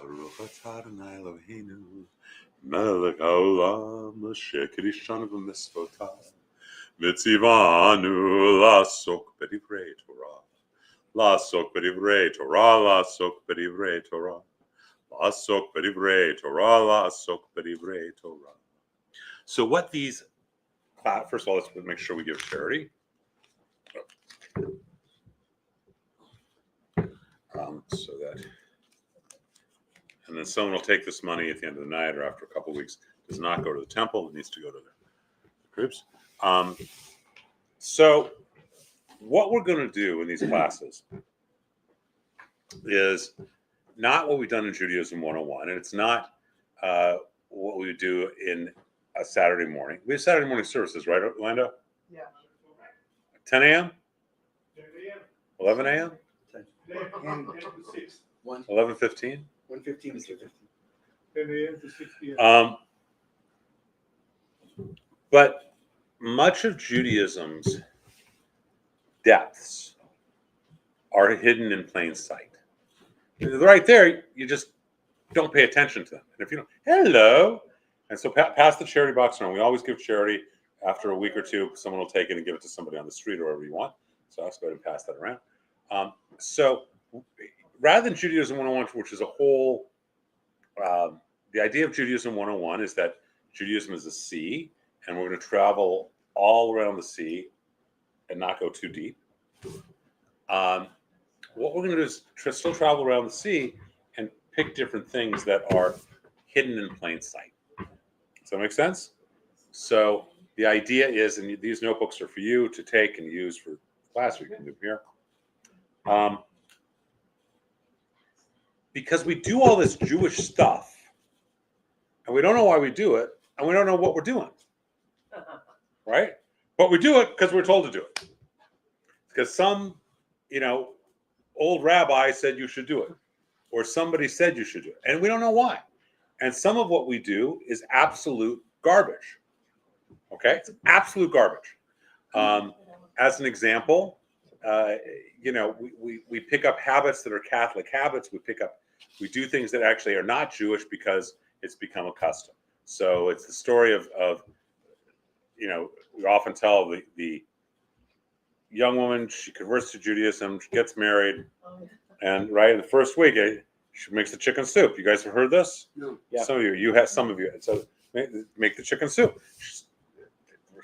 Baruch atah Adonai Eloheinu, melech haolam, asher kiddushanu b'mitzvotav, mitzivanu la'asok b'divrei Torah, la'asok b'divrei Torah, la'asok b'divrei Torah, la'asok b'divrei Torah, la'asok b'divrei Torah. So what these, first of all, let's make sure we give charity. So that, and then someone will take this money at the end of the night or after a couple of weeks, does not go to the temple, it needs to go to the groups. So what we're going to do in these classes is not what we've done in Judaism 101, and it's not what we do in a Saturday morning. We have Saturday morning services, right, Orlando? Yeah. 10 a.m.? 10 a.m. 11 a.m.? 11:15? 1:15 is 15. 10 a.m. to 6 p.m. But much of Judaism's depths are hidden in plain sight. Right there, you just don't pay attention to them. And if you don't, hello. And so pass the charity box around. We always give charity after a week or two. Someone will take it and give it to somebody on the street or wherever you want. So I'll just go ahead and pass that around. So rather than Judaism 101, which is a whole, the idea of Judaism 101 is that Judaism is a sea, and we're going to travel all around the sea and not go too deep. What we're going to do is still travel around the sea and pick different things that are hidden in plain sight. Does that make sense? So the idea is, and these notebooks are for you to take and use for class, or you can do here. Because we do all this Jewish stuff, and we don't know why we do it, and we don't know what we're doing, right? But we do it because we're told to do it. Because some, old rabbi said you should do it, or somebody said you should do it, and we don't know why. And some of what we do is absolute garbage. Okay, it's absolute garbage. As an example, we pick up habits that are Catholic habits. We do things that actually are not Jewish because it's become a custom. So it's the story of we often tell the young woman, she converts to Judaism, she gets married, and right in the first week, she makes the chicken soup. You guys have heard this? No. Yeah. Some of you. So make the chicken soup.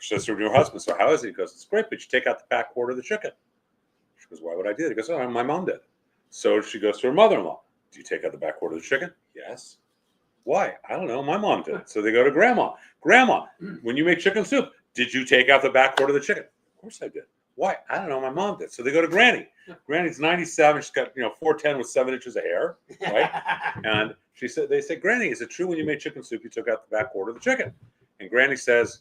She says to her husband, so how is it? He goes, it's great, but you take out the back quarter of the chicken. She goes, why would I do that? He goes, oh, my mom did. So she goes to her mother-in-law. Do you take out the back quarter of the chicken? Yes. Why? I don't know. My mom did. So they go to grandma. Grandma, when you make chicken soup, did you take out the back quarter of the chicken? Of course I did. Why? I don't know. My mom did. So they go to Granny. Granny's 97. She's got 4'10" with 7 inches of hair, right? And they say, Granny, is it true when you made chicken soup you took out the back quarter of the chicken? And Granny says,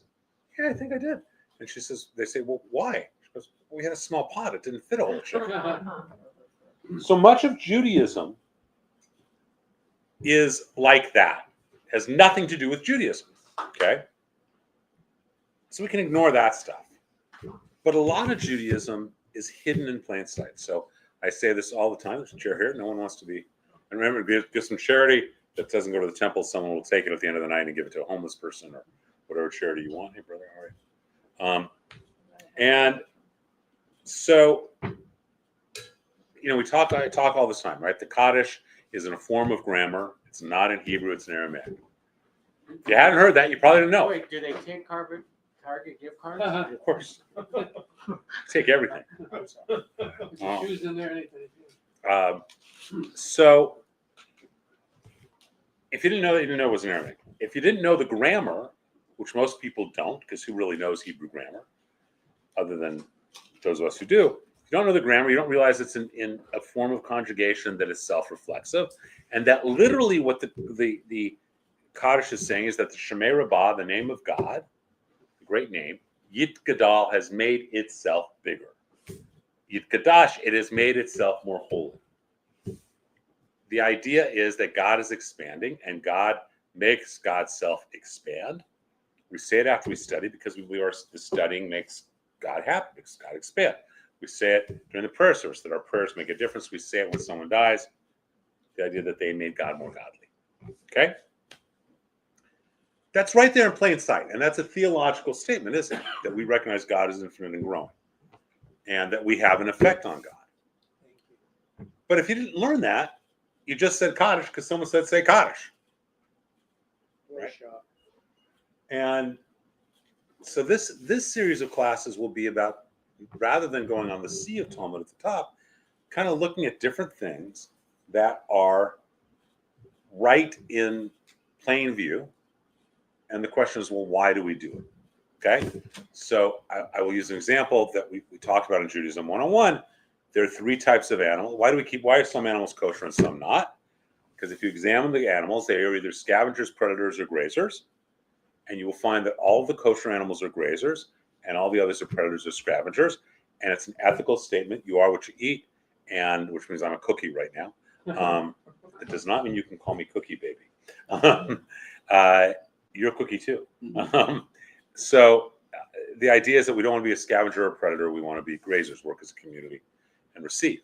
yeah, I think I did. And they say, well, why? She goes, well, we had a small pot. It didn't fit a whole chicken. So much of Judaism is like that. It has nothing to do with Judaism. Okay? So we can ignore that stuff. But a lot of Judaism is hidden in plain sight. So I say this all the time. There's a chair here. No one wants to be. And remember, give some charity that doesn't go to the temple. Someone will take it at the end of the night and give it to a homeless person or whatever charity you want. Hey, brother, all right. And so, I talk all this time, right? The Kaddish is in a form of grammar. It's not in Hebrew. It's in Aramaic. If you hadn't heard that, you probably didn't know. Wait, do they take Target gift cards? Of course. Take everything. Shoes in there, anything. So, if you didn't know that, you didn't know it was in Aramaic. If you didn't know the grammar, which most people don't, because who really knows Hebrew grammar, other than those of us who do? If you don't know the grammar, you don't realize it's in a form of conjugation that is self-reflexive, and that literally what the Kaddish is saying is that the Shemei Rabbah, the name of God, the great name, Yit Gadal, has made itself bigger. Yit Kadash, it has made itself more holy. The idea is that God is expanding, and God makes God's self expand. We say it after we study because the studying makes God happy, makes God expand. We say it during the prayer service that our prayers make a difference. We say it when someone dies. the idea that they made God more godly. Okay? That's right there in plain sight. And that's a theological statement, isn't it? That we recognize God as infinite and growing. And that we have an effect on God. But if you didn't learn that, you just said Kaddish because someone said say Kaddish. Right? And so this series of classes will be about, rather than going on the sea of Talmud at the top, kind of looking at different things that are right in plain view. And the question is, well, why do we do it? Okay, so I will use an example that we talked about in Judaism 101. There are 3 types of animals. Why are some animals kosher and some not? Because if you examine the animals, they are either scavengers, predators, or grazers. And you will find that all of the kosher animals are grazers, and all the others are predators or scavengers. And it's an ethical statement. You are what you eat, and which means I'm a cookie right now. It does not mean you can call me Cookie Baby. You're a cookie too. So the idea is that we don't want to be a scavenger or a predator. We want to be grazers, work as a community, and receive.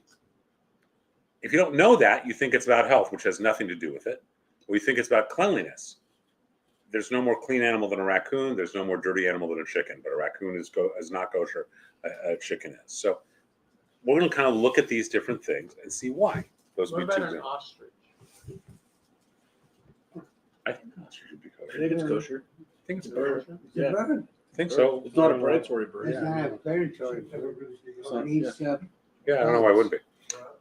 If you don't know that, you think it's about health, which has nothing to do with it. Or you think it's about cleanliness. There's no more clean animal than a raccoon. There's no more dirty animal than a chicken. But a raccoon is not kosher. A chicken is. So we're going to kind of look at these different things and see why. Those What would be about 2 an examples. ostrich? I think an ostrich would be I kosher. think it's kosher. I think it's Bird. kosher. Yeah. I think so. It's not a predatory bird. It's not a predatory. It needs, Yeah, I don't know why it wouldn't be.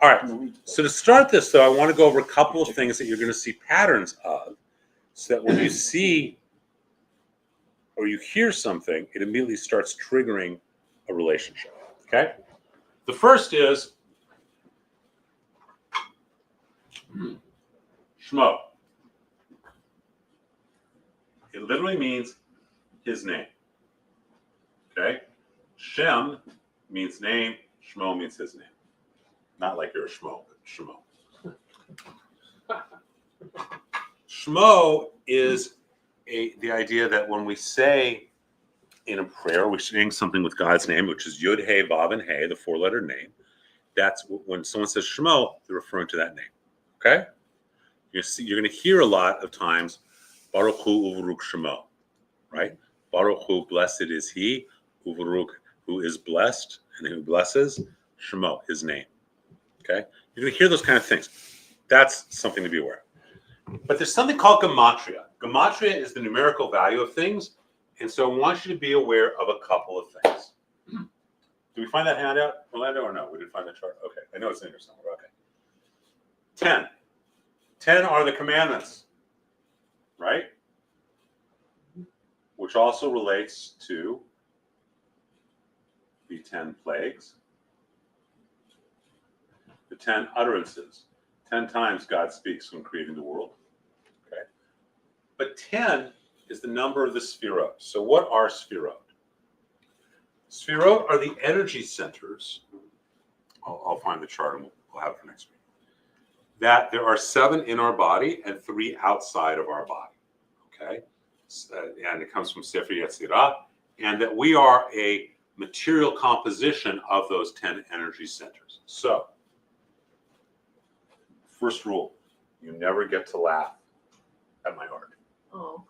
All right. So to start this, though, I want to go over a couple of things that you're going to see patterns of, so that when you see or you hear something, it immediately starts triggering a relationship. Okay? The first is Shmo. It literally means his name. Okay? Shem means name, Shmo means his name. Not like you're a Shmo, but Shmo. Shmo is the idea that when we say in a prayer, we're saying something with God's name, which is Yud, Hey, Vav, and Hey, the 4-letter name. That's when someone says Shmo, they're referring to that name. Okay? You're going to hear a lot of times, Baruch Hu Uvaruk Shemo, right? Baruch Hu, blessed is he, Uvaruk, who is blessed, and who blesses, Shemo, his name. Okay? You're going to hear those kind of things. That's something to be aware of. But there's something called gematria. Gematria is the numerical value of things, and so I want you to be aware of a couple of things. Did we find that handout, Orlando, or no? We didn't find that chart? Okay. I know it's in here somewhere. Okay. 10. 10 are the commandments, right? Which also relates to the 10 plagues, the 10 utterances. 10 times God speaks when creating the world. Okay. But 10 is the number of the Sfirot. So what are Sfirot? Sfirot are the energy centers. I'll find the chart and we'll have it for next week. That there are 7 in our body and 3 outside of our body. Okay? And it comes from Sefer Yetzirah. And that we are a material composition of those 10 energy centers. So, first rule, you never get to laugh at my art. Oh.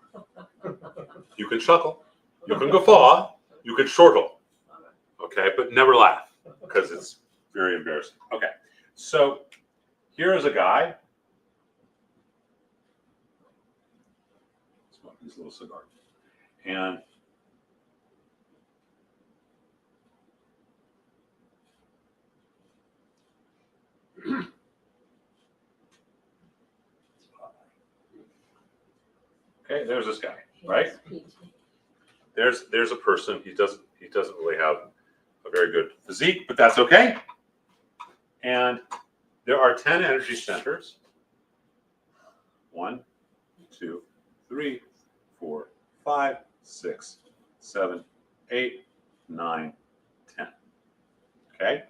You can chuckle, you can guffaw, you can chortle. Okay, but never laugh because it's very embarrassing. Okay, so here is a guy smoking his little cigar. And okay, there's this guy, right? There's a person. He doesn't really have a very good physique, but that's okay. And there are 10 energy centers. 1, 2, 3, 4, 5, 6, 7, 8, 9, 10. Okay?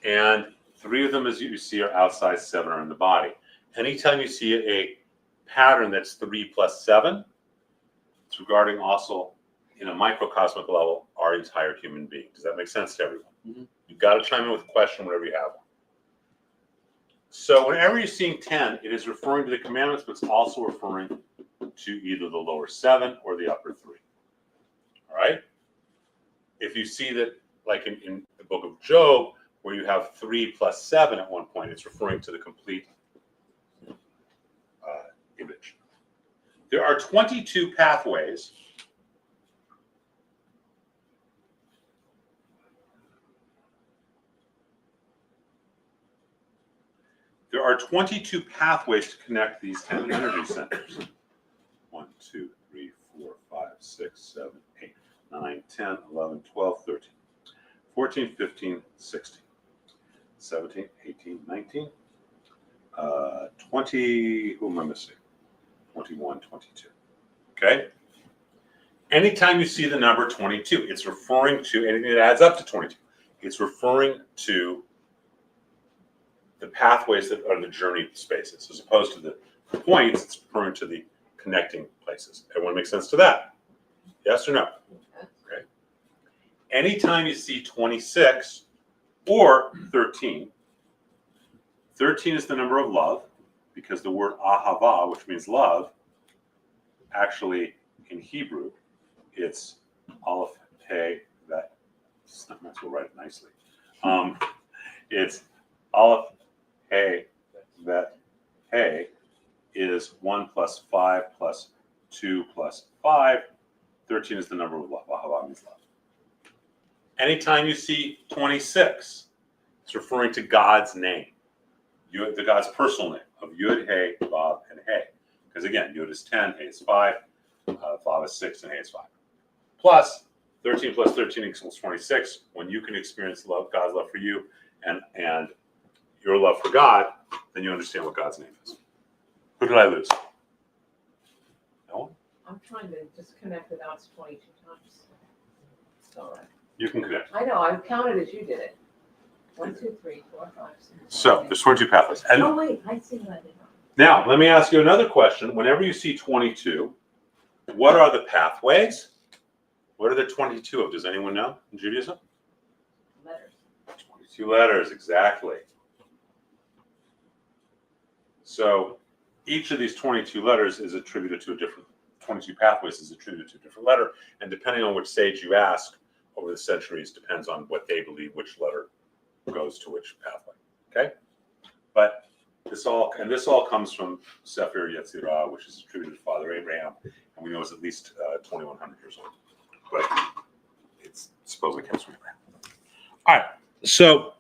And 3 of them, as you see, are outside, 7 are in the body. Anytime you see a pattern that's 3 plus 7, it's regarding also, in a microcosmic level, our entire human being. Does that make sense to everyone? Mm-hmm. You've got to chime in with a question whenever you have one. So whenever you're seeing 10, it is referring to the commandments, but it's also referring to either the lower 7 or the upper 3. All right? If you see that, like in the book of Job, where you have 3 plus 7 at one point, it's referring to the complete image. There are 22 pathways. There are 22 pathways to connect these 10 energy centers. 1, 2, 3, 4, 5, 6, 7, 8, 9, 10, 11, 12, 13, 14, 15, 16, 17, 18, 19, 20, who am I missing? 21, 22. Okay? Anytime you see the number 22, it's referring to anything that adds up to 22. It's referring to the pathways that are the journey spaces, as opposed to the points. It's referring to the connecting places. Everyone make sense to that? Yes or no? Okay. Anytime you see 26 or 13, 13 is the number of love, because the word ahava, which means love, actually in Hebrew, it's aleph, hey, that, sometimes we'll write it nicely. It's aleph, hey, that, hey, is 1 plus 5 plus 2 plus 5. 13 is the number of love. Ahava means love. Anytime you see 26, it's referring to God's name. The God's personal name of Yud, Hey, Vav, and Hey. Because again, Yud is 10, Hey is 5, Vav is 6, and Hey is 5. Plus, 13 plus 13 equals 26. When you can experience love, God's love for you, and your love for God, then you understand what God's name is. Who did I lose? No one? I'm trying to just connect the dots 22 times. It's all right. You can connect. I know, I counted as you did it. 1, 2, 3, 4, 5, 6. So there's 22 pathways. And Oh, wait, I see what I did wrong. now, let me ask you another question. Whenever you see 22, what are the pathways? What are the 22 of? Does anyone know in Judaism? Letters. 22 letters, exactly. So each of these 22 letters is attributed to a different, 22 pathways is attributed to a different letter. And depending on which sage you ask over the centuries, depends on what they believe which letter goes to which pathway. Okay? But this all comes from Sefer Yetzirah, which is attributed to Father Abraham, and we know it's at least 2,100 years old. But it's supposedly comes from Abraham. All right. So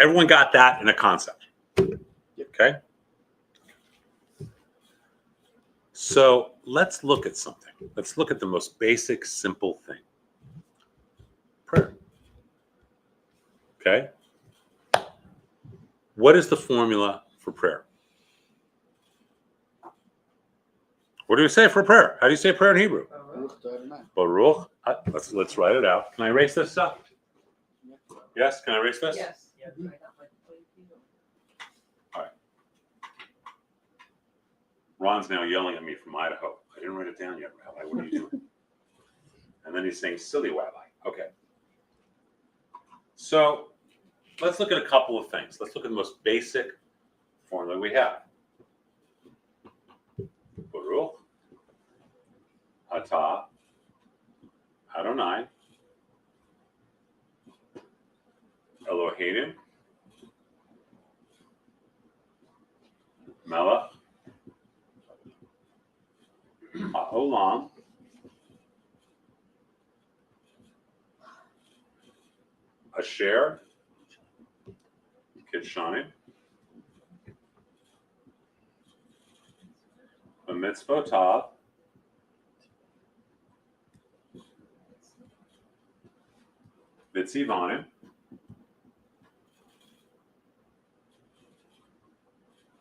everyone got that in a concept. Okay? So let's look at something. Let's look at the most basic, simple thing. Prayer. Okay? What is the formula for prayer? What do you say for prayer? How do you say prayer in Hebrew? Baruch. Let's write it out. Can I erase this stuff? Yes? Can I erase this? Yes. All right. Ron's now yelling at me from Idaho. I didn't write it down yet, Rabbi. What are you doing? And then he's saying, silly Rabbi. Okay. So let's look at a couple of things. Let's look at the most basic formula we have. Baruch atah Adonai Eloheinu melech ha'olam asher kitshani b'mitzvotav v'tzivanim.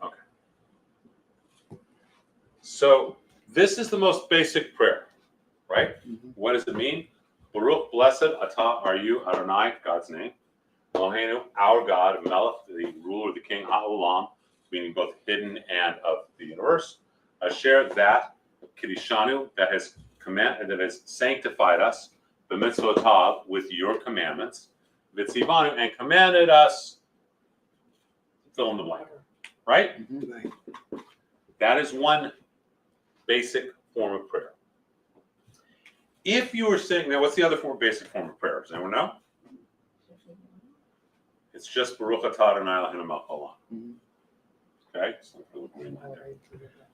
Okay. So this is the most basic prayer, right? Mhm. What does it mean? Baruch, blessed, atah are you, Adonai, God's name. Eloheinu, our God, Melech, the ruler, the king, ha'olam, meaning both hidden and of the universe. Asher, that, Kiddushanu, that has sanctified us, b'mitzvotav, with your commandments, v'tzivanu, and commanded us, fill in the blank. right? Right. That is one basic form of prayer. If you were saying, now what's the other basic form of prayer? Does anyone know? It's just Baruch Atah Adonai Eloheinu melech haolam. Okay?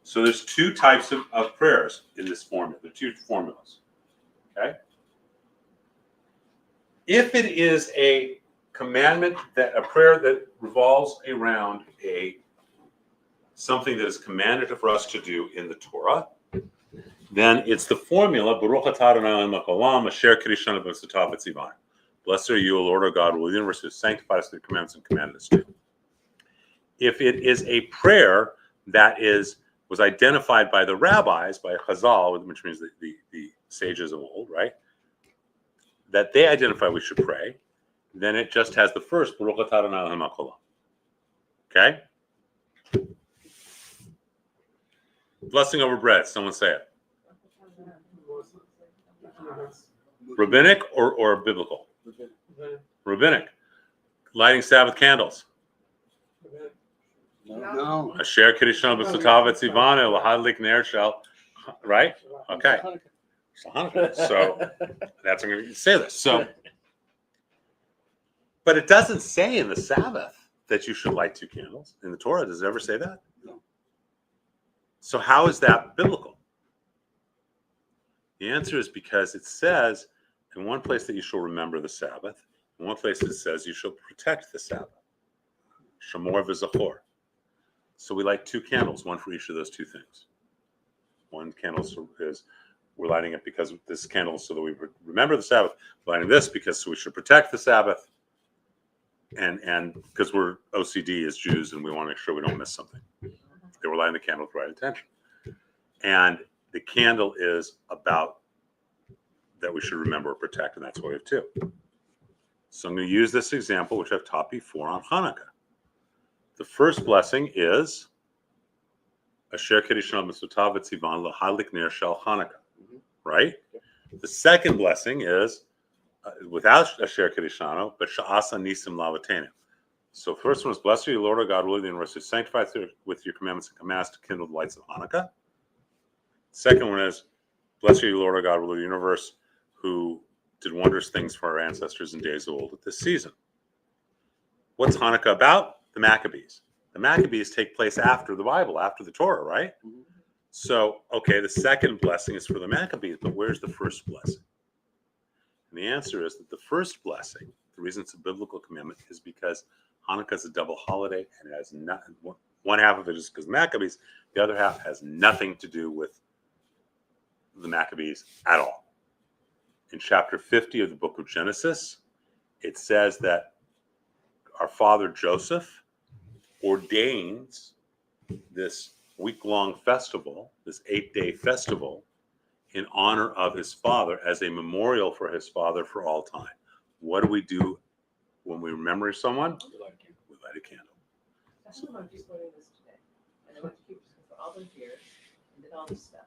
So there's two types of prayers in this formula. There are two formulas. Okay? If it is a commandment, that a prayer that revolves around something that is commanded for us to do in the Torah, then it's the formula Baruch Atah Adonai Eloheinu melech haolam asher kirishanu b'mitzvotav v'tzivanu. Blessed are you, O Lord our God, will the universe who sanctified us with the commandments and commanded us to. If it is a prayer that was identified by the rabbis, by Chazal, which means the sages of old, right? That they identify we should pray, then it just has the first Baruch Atah Adonai Eloheinu melech haolam. Okay? Blessing over bread. Someone say it. Rabbinic or biblical? Rabbinic. Lighting Sabbath candles. No. Asher Kirishon B'Sotav Etzivanu Lahadlik Ner Shel. Right? Okay. So that's I'm going to say this. So, but it doesn't say in the Sabbath that you should light 2 candles in the Torah. Does it ever say that? No. So how is that biblical? The answer is because it says in one place that you shall remember the Sabbath. In one place it says you shall protect the Sabbath. Shamor v'zachor. So we light 2 candles, one for each of those 2 things. One candle is we're lighting it because this candle so that we remember the Sabbath. We're lighting this because we should protect the Sabbath. And because we're OCD as Jews and we want to make sure we don't miss something. They were lighting the candle with the right intention. And the candle is about that we should remember or protect, and that's why we have 2. So I'm going to use this example, which I've taught before on Hanukkah. The first blessing is Asher Kirishon B'Sotav V'Tzivan L'Hadlik Ner Shel Hanukkah, right? The second blessing is without Asher Kirishano, but Sha'asa Nisim Lavatenu. So first one is blessed are you, Lord our God, ruler of the universe, who sanctified with your commandments and commands to kindle the lights of Hanukkah. Second one is blessed are you, Lord our God, ruler of the universe, who did wondrous things for our ancestors in days of old at this season. What's Hanukkah about? The Maccabees. The Maccabees take place after the Bible, after the Torah, right? So, okay, the second blessing is for the Maccabees, but where's the first blessing? And the answer is that the first blessing, the reason it's a biblical commandment, is because Hanukkah is a double holiday, and it has nothing. One half of it is because Maccabees, the other half has nothing to do with the Maccabees at all. In chapter 50 of the book of Genesis, it says that our father Joseph ordains this week-long festival, this 8-day festival, in honor of his father as a memorial for his father for all time. What do we do when we remember someone? We light a candle. That's what I'm just learning this today. And I went to keep this for all those years and did all this stuff.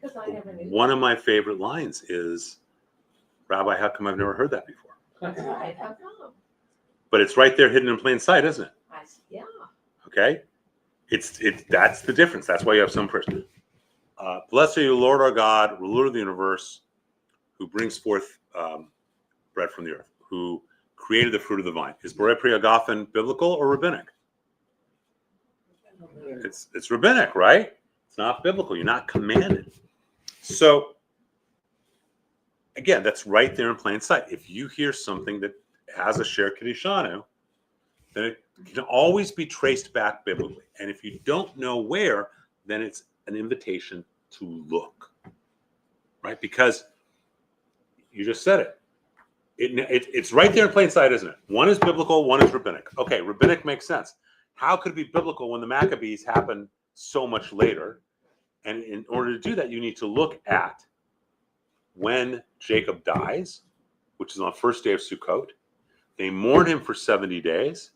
Because I never knew. One of my favorite lines is, Rabbi, how come I've never heard that before? That's right. How come? But it's right there hidden in plain sight, isn't it? Yeah. Okay? That's the difference. That's why you have some prayers. Blessed are you, Lord our God, ruler of the universe, who brings forth bread from the earth, who created the fruit of the vine. Is Borei Pri Hagafen biblical or rabbinic? It's rabbinic, right? It's not biblical. You're not commanded. So, again, that's right there in plain sight. If you hear something that has a Sher Kedishanu, then it can always be traced back biblically. And if you don't know where, then it's an invitation to look, right? Because you just said it. It's right there in plain sight, isn't it? One is biblical, one is rabbinic. Okay, rabbinic makes sense. How could it be biblical when the Maccabees happened so much later? And in order to do that, you need to look at when Jacob dies, which is on the first day of Sukkot. They mourn him for 70 days.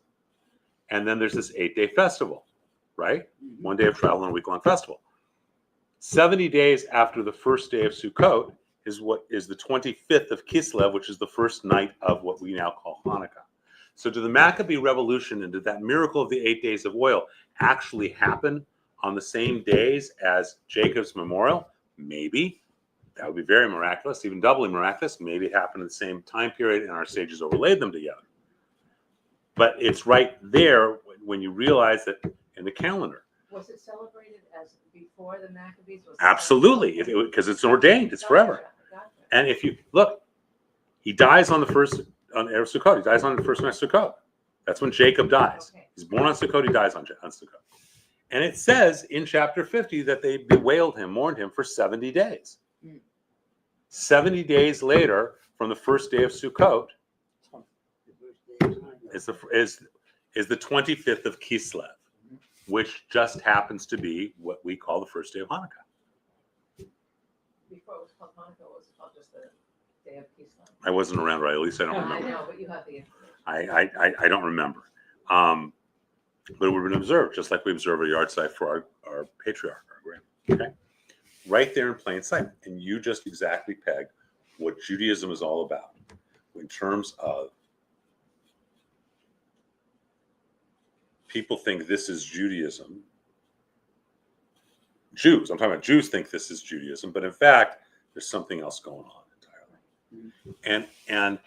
And then there's this 8-day festival, right? 1 day of travel and a week-long festival. 70 days after the first day of Sukkot is what is the 25th of Kislev, which is the first night of what we now call Hanukkah. So did the Maccabee revolution and did that miracle of the 8 days of oil actually happen on the same days as Jacob's memorial? Maybe. That would be very miraculous, even doubly miraculous. Maybe it happened in the same time period and our sages overlaid them together. But it's right there when you realize that in the calendar. Was it celebrated as before the Maccabees? Was it Absolutely, because it's ordained, it's forever. Gotcha. And if you look, he dies on the first on Erev Sukkot. He dies on the first night of Sukkot. That's when Jacob dies. Okay. He's born on Sukkot. He dies on Sukkot. And it says in chapter 50 that they bewailed him, mourned him for 70 days. 70 days later, from the first day of Sukkot, is the 25th of Kislev, which just happens to be what we call the first day of Hanukkah. Before it was called Hanukkah, it was called just the Day of Kislev. I wasn't around, right? At least I don't I remember. know, but you have the information. I don't remember. But it would have been observed, just like we observe a yard site for our patriarch, our grand. Okay? Right there in plain sight. And you just exactly pegged what Judaism is all about in terms of people think this is Judaism. Jews, I'm talking about Jews think this is Judaism, but in fact, there's something else going on entirely. And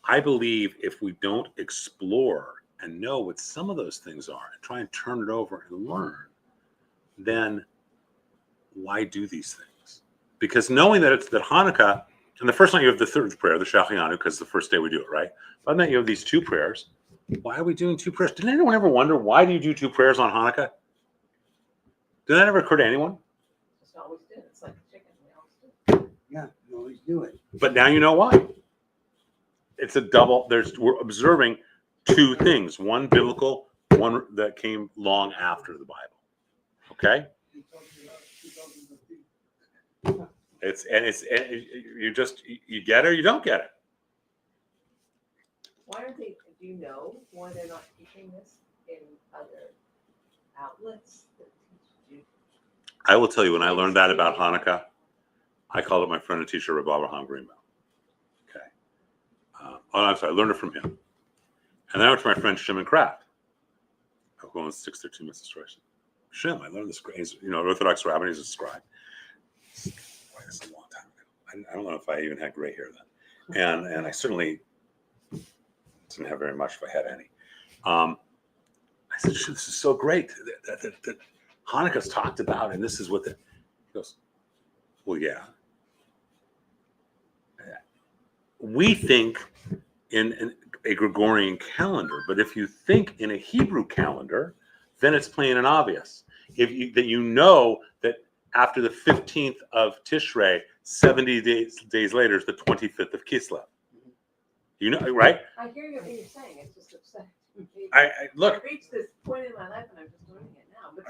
I believe if we don't explore and know what some of those things are and try and turn it over and learn, then why do these things? Because knowing that it's that Hanukkah, and the first night you have the third prayer, the Shacharyanu, because it's the first day we do it, right? By the night you have these two prayers. Why are we doing two prayers? Did anyone ever wonder why do you do two prayers on Hanukkah? Did that ever occur to anyone? Just always did. It's like chicken. We always do. Yeah, you always do it. But now you know why. It's a double. We're observing two things: one biblical, one that came long after the Bible. Okay. You get it or you don't get it. Why aren't they, do you know why they're not teaching this in other outlets that teach you? I will tell you, when I learned that about Hanukkah, I called up my friend and teacher, Rabbi Abraham Greenbaum. Okay. I'm sorry, I learned it from him. And then I went to my friend Shimon Kraft, who owns 613 Mrs. Troyson. Shim, I learned this. He's, Orthodox rabbi, he's a scribe. Boy, this is a long time ago. I don't know if I even had gray hair then. And I certainly didn't have very much if I had any. I said, this is so great that Hanukkah's talked about, and this is what he goes, well, yeah. We think in a Gregorian calendar, but if you think in a Hebrew calendar, then it's plain and obvious. That you know that after the 15th of Tishrei, 70 days later is the 25th of Kislev. You know, right? I hear what you're saying. It's just upsetting. Look. I've reached this point in my life and I'm just learning it now. But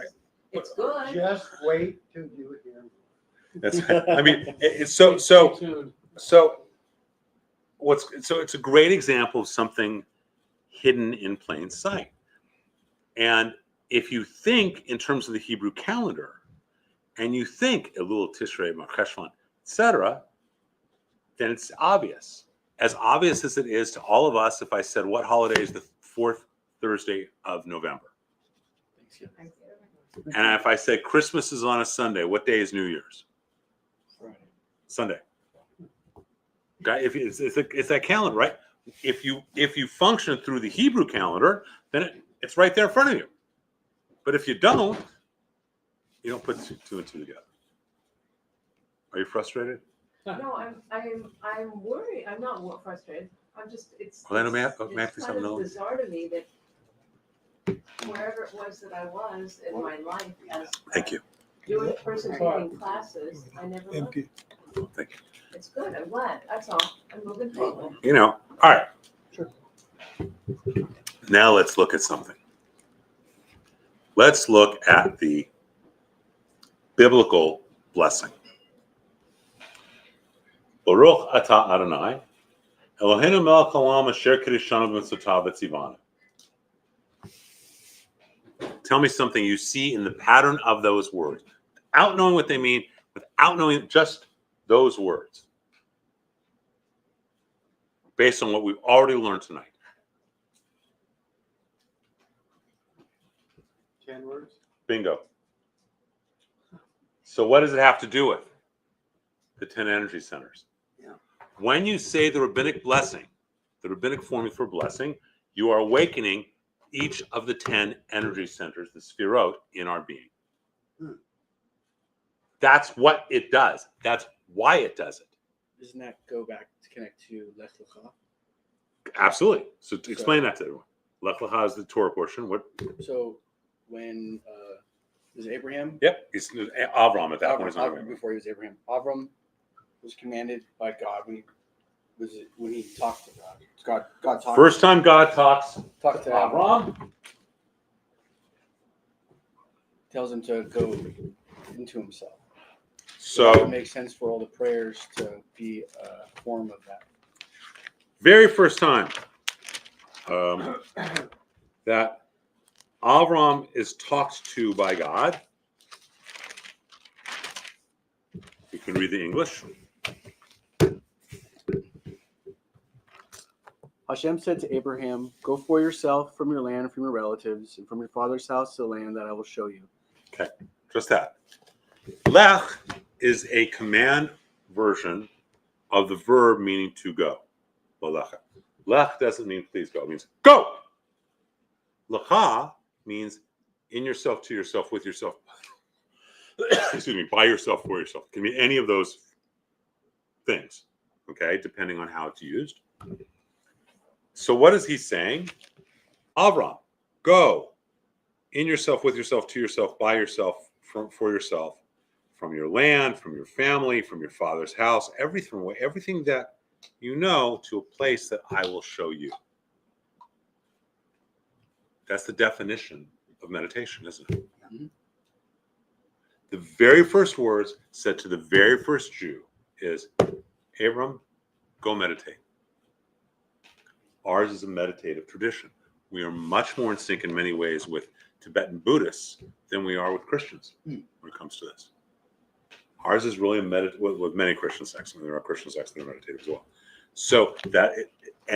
it's good. Just wait till you hear. That's. I mean, it's it's a great example of something hidden in plain sight. And if you think in terms of the Hebrew calendar, and you think Elul, Tishrei, Mar Cheshvan, etc., then it's obvious. As obvious as it is to all of us if I said, what holiday is the fourth Thursday of November? And if I said Christmas is on a Sunday, what day is New Year's? Friday. Sunday. Okay, if it's that calendar, right? If you function through the Hebrew calendar, then it's right there in front of you. But if you don't put two and two together. Are you frustrated? No, I'm worried. I'm not frustrated. I'm just it's Well, then it's kind of bizarre to me that wherever it was that I was in my life as Thank you. Jewish person taking classes, I never looked. Thank you. It's good. I'm glad. That's all. I'm moving forward. All right. Sure. Now let's look at something. Let's look at the biblical blessing. Baruch atah Adonai, Eloheinu melech haolam asher kiddushanu b'mitzotav v'tzivanu. Tell me something you see in the pattern of those words, without knowing what they mean, without knowing just those words, based on what we've already learned tonight. 10 words? Bingo. So what does it have to do with? The 10 energy centers. Yeah. When you say the rabbinic blessing, the rabbinic formula for blessing, you are awakening each of the 10 energy centers, the sphirot, in our being. That's what it does. That's why it does it. Doesn't that go back to connect to Lech Lecha? Absolutely. So to explain that to everyone. Lech Lecha is the Torah portion. What? So when was it Abraham? Yep. It's Avram at that point. It's not Avram, before he was Abraham. Avram was commanded by God when he talked to God. God talked. First time God talks to Avram. Avram. Tells him to go into himself. So it makes sense for all the prayers to be a form of that. very first time that Avram is talked to by God. You can read the English. Hashem said to Abraham, "Go for yourself from your land, from your relatives, and from your father's house to the land that I will show you." Okay, just that. Lech is a command version of the verb meaning to go. Lelecha. Lech doesn't mean please go. It means go. Lecha means in yourself, to yourself, with yourself. Excuse me, by yourself, for yourself. It can mean any of those things, okay, depending on how it's used. So what is he saying? Avram, go in yourself, with yourself, to yourself, by yourself, for yourself, from your land, from your family, from your father's house, everything that you know, to a place that I will show you. That's the definition of meditation, isn't it? Mm-hmm. The very first words said to the very first Jew is, Abram, go meditate. Ours is a meditative tradition. We are much more in sync in many ways with Tibetan Buddhists than we are with Christians when it comes to this. Ours is really with many Christian sects. I mean, there are Christian sects that are meditative as well. So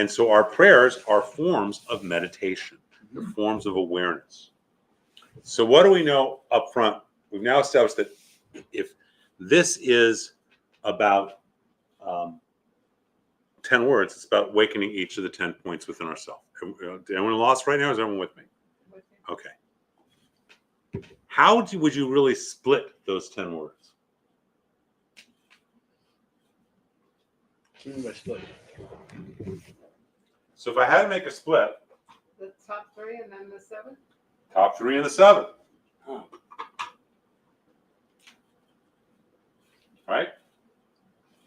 so our prayers are forms of meditation. They're forms of awareness. So what do we know up front? We've now established that if this is about 10 words, it's about awakening each of the 10 points within ourselves. Anyone lost right now? Is everyone with me? Okay. How would you really split those 10 words? So if I had to make a split, The top three and then the seven? top 3 and the 7. Huh. Right?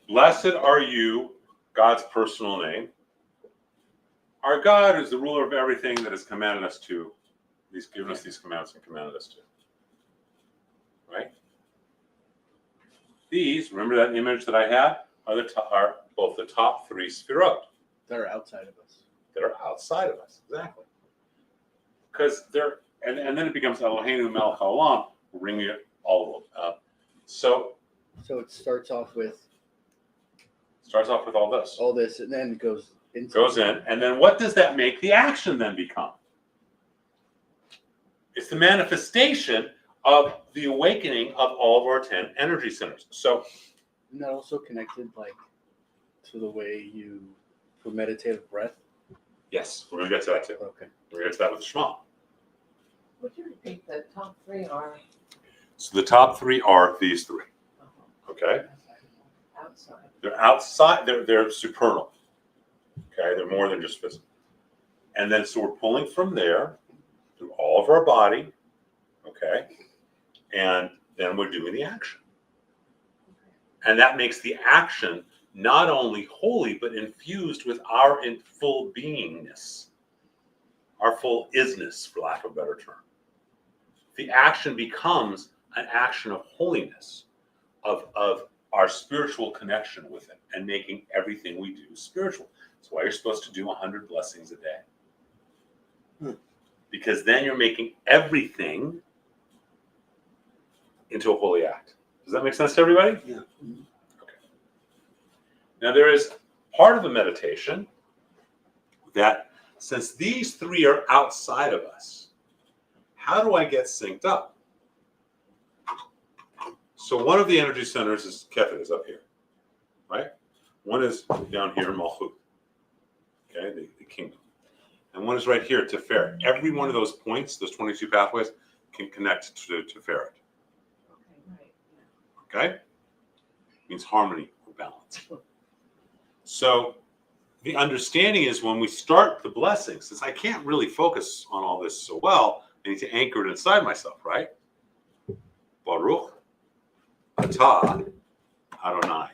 Blessed are you, God's personal name. Our God is the ruler of everything that has commanded us to. He's given us these commandments and commanded us to. Right? These, remember that image that I had, are both the top 3 sphirot. That are outside of us. That are outside of us, exactly. Because they're, and then it becomes Eloheinu Melech Haolam, bringing it all of them up. So it starts off with all this. all this, and then it goes into Goes in, and then what does that make the action then become? It's the manifestation of the awakening of all of our 10 energy centers. So, isn't that also connected, like, to the way for meditative breath? yes, we're going to get to that too. Okay. We're going to get to that with the Shema. Would you repeat the top three are So the top 3 are these 3. Okay? outside? They're outside, they're supernal. Okay? They're more than just physical. And then so we're pulling from there through all of our body. Okay? And then we're doing the action. And that makes the action not only holy, but infused with our full beingness, our full isness, for lack of a better term. The action becomes an action of holiness, of our spiritual connection with it, and making everything we do spiritual. That's why you're supposed to do 100 blessings a day. Because then you're making everything into a holy act. Does that make sense to everybody? Yeah. Okay. Now there is part of the meditation that, since these 3 are outside of us, how do I get synced up? So one of the energy centers is Kefir, is up here, right? One is down here in Malchut, okay, the kingdom. And one is right here, Tiferet. Every one of those points, those 22 pathways, can connect to Tiferet. Okay, right, Okay? Means harmony or balance. So the understanding is when we start the blessing, since I can't really focus on all this so well, I need to anchor it inside myself, right? Baruch atah Adonai.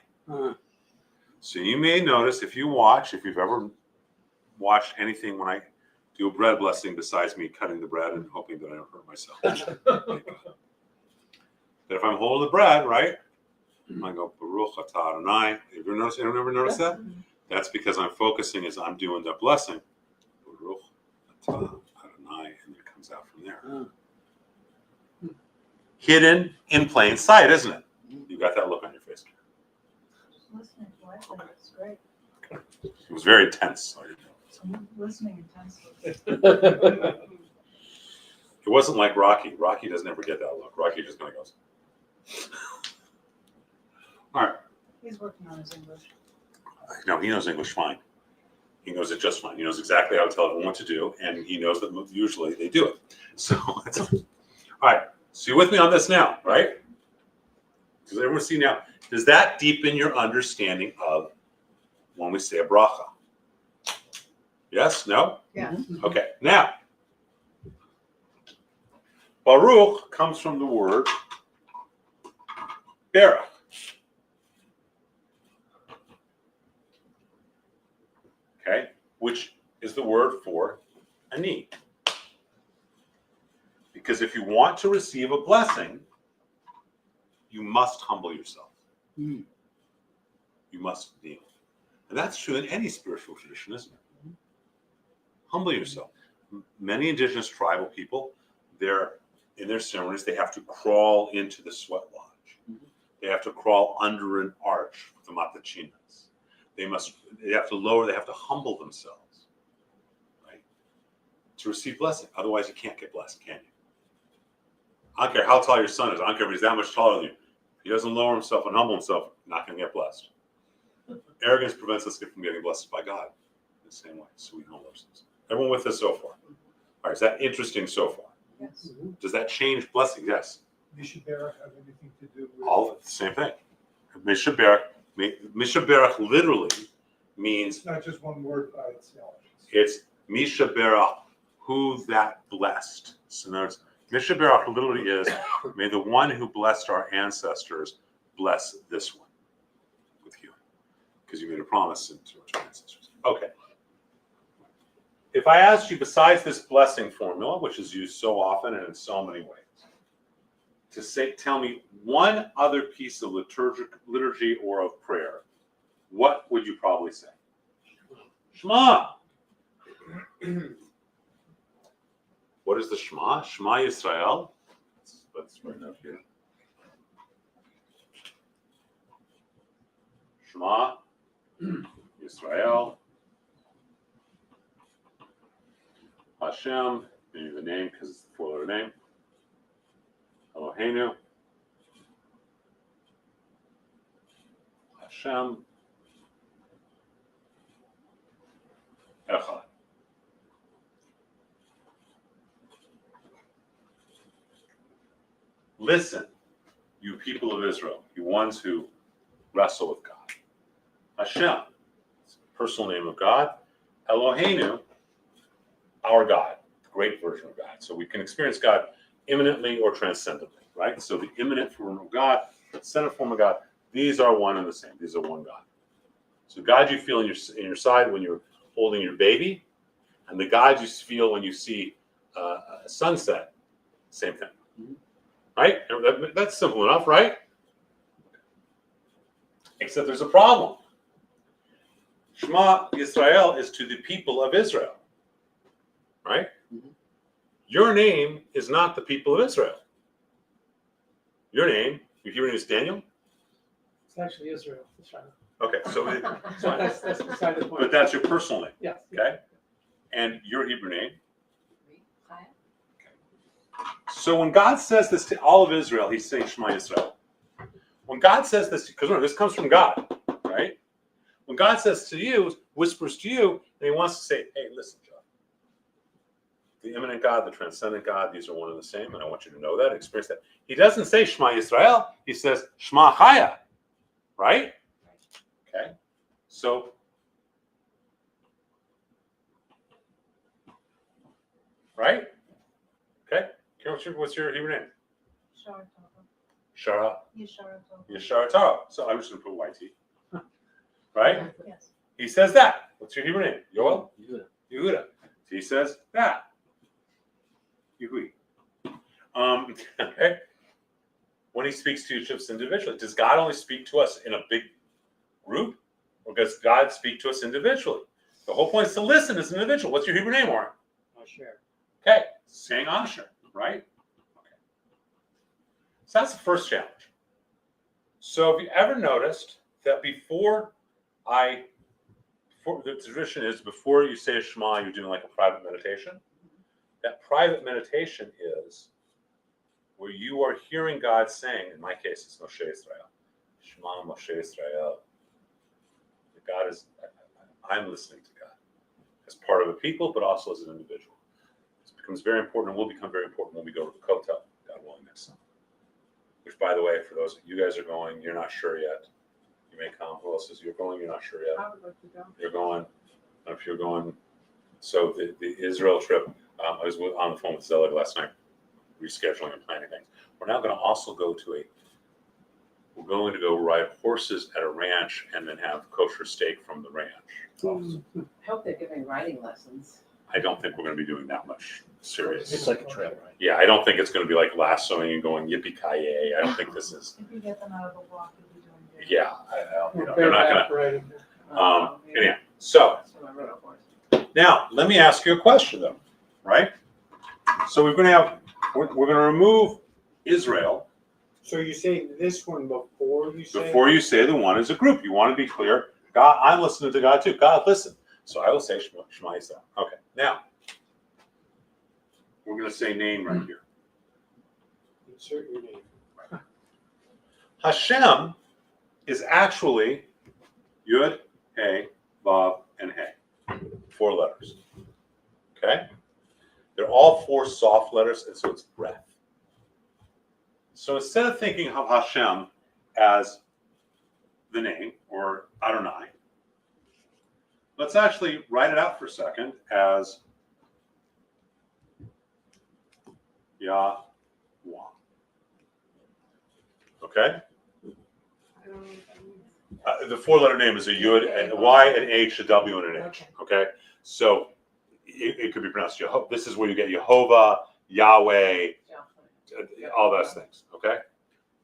So you may notice if you've ever watched anything when I do a bread blessing besides me cutting the bread and hoping that I don't hurt myself. That if I'm holding the bread, right, I go Baruch atah Adonai. Anyone ever notice that? That's because I'm focusing as I'm doing the blessing. Baruch atah Adonai, and it comes out from there. Hidden in plain sight, isn't it? You got that look on your face. Just listening quietly, it's great. It was very tense. So I'm listening intensely. it wasn't like Rocky. Rocky doesn't ever get that look. Rocky just kind of goes. All right. He's working on his English. No, he knows English fine. He knows it just fine. He knows exactly how to tell everyone what to do, and he knows that usually they do it. So, that's all right. So you're with me on this now, right? Does everyone see now? Does that deepen your understanding of when we say a bracha? Yes? No? Yeah. Okay. Now, Baruch comes from the word Berach. Okay? Which is the word for ani. Because if you want to receive a blessing, you must humble yourself. You must kneel. And that's true in any spiritual tradition, isn't it? Humble yourself. Many indigenous tribal people, in their ceremonies, they have to crawl into the sweat lodge. They have to crawl under an arch with the matachinas. They have to humble themselves, right? To receive blessing. Otherwise you can't get blessed, can you? I don't care how tall your son is. I don't care if he's that much taller than you. If he doesn't lower himself and humble himself, not going to get blessed. Arrogance prevents us from getting blessed by God in the same way. So we humble ourselves. Everyone with us so far? All right, is that interesting so far? Yes. Does that change blessing? Yes. Mishaberach have anything to do with? All the same thing. Mishaberach literally means It's not just one word by itself. it's Mishaberach, who that blessed. So in other words, Mishaberach literally is, may the one who blessed our ancestors bless this one with you. Because you made a promise to our ancestors. Okay. If I asked you, besides this blessing formula, which is used so often and in so many ways, to tell me one other piece of liturgy or of prayer, what would you probably say? Shema. What is the Shema? Shema Yisrael. Let's write that here. Shema Yisrael. Hashem, maybe the name because it's the four-letter name. Eloheinu. Hashem. Echad. Listen, you people of Israel, you ones who wrestle with God. Hashem, it's the personal name of God. Eloheinu, our God, the great version of God. So we can experience God immanently or transcendently, right? So the immanent form of God, transcendent form of God, these are one and the same. These are one God. So God you feel in your side when you're holding your baby, and the God you feel when you see a sunset, same thing. Right? That's simple enough, right? Except there's a problem. Shema Yisrael is to the people of Israel. Right? Your name is not the people of Israel. Your name, your name is Daniel? It's actually Israel. It's China. Okay, so That's beside the point. but that's your personal name. Yes. Okay? And your Hebrew name? So when God says this to all of Israel, he's saying Shema Yisrael. When God says this, because remember, this comes from God, right? When God says to you, whispers to you, and he wants to say, hey, listen, John. The immanent God, the transcendent God, these are one and the same, and I want you to know that, experience that. He doesn't say Shema Yisrael, he says Shema Chaya, right? Okay. So, right? Okay. What's your Hebrew name? Shara. Yeshara Tara. So I'm just going to put YT. Right? Yes. He says that. What's your Hebrew name? Yoel? Yehuda. He says that. Yehui. Okay. When he speaks to each of us individually, does God only speak to us in a big group? Or does God speak to us individually? The whole point is to listen as an individual. What's your Hebrew name, Warren? Asher. Okay. Saying Asher, right? Okay. So that's the first challenge. So have you ever noticed that before the tradition is before you say a Shema, you're doing like a private meditation? That private meditation is where you are hearing God saying, in my case, it's Moshe Israel. Shema Moshe Israel. God is, I'm listening to God as part of a people, but also as an individual. This becomes very important and will become very important when we go to the Kotel, God willing, next summer. Which, by the way, for those of you guys are going, you're not sure yet. You may come. Who else is you're going? You're not sure yet. I would like to go. You're going. If you're going, so the Israel trip. I was on the phone with Zelig last night, rescheduling and planning things. We're now going to also go to we're going to go ride horses at a ranch and then have kosher steak from the ranch. I hope they're giving riding lessons. I don't think we're going to be doing that much serious. It's like a trail ride. Yeah, I don't think it's going to be like lassoing and going yippee-ki-yay. I don't think this is. If you get them out of the walk, you'll be doing good. Yeah, they're not going to. Yeah. Anyhow, so That's what I wrote up for. now let me ask you a question, though, right? So we're going to remove Israel So you're saying this one before you say? before you say the one as a group. You want to be clear. God, I'm listening to God too. God, listen. So I will say Shema Yisrael. Okay, now we're going to say name right here. Insert your name. Hashem is actually Yud, He, Vav, and He. 4 letters. Okay? They're all 4 soft letters, and so it's breath. So instead of thinking of Hashem as the name, or Adonai, let's actually write it out for a second as Yahweh. Okay? The 4-letter name is a Yud, and a Y, an H, a W, and an H. Okay? So it could be pronounced Jehovah. This is where you get Jehovah, Yahweh, all those things. Okay?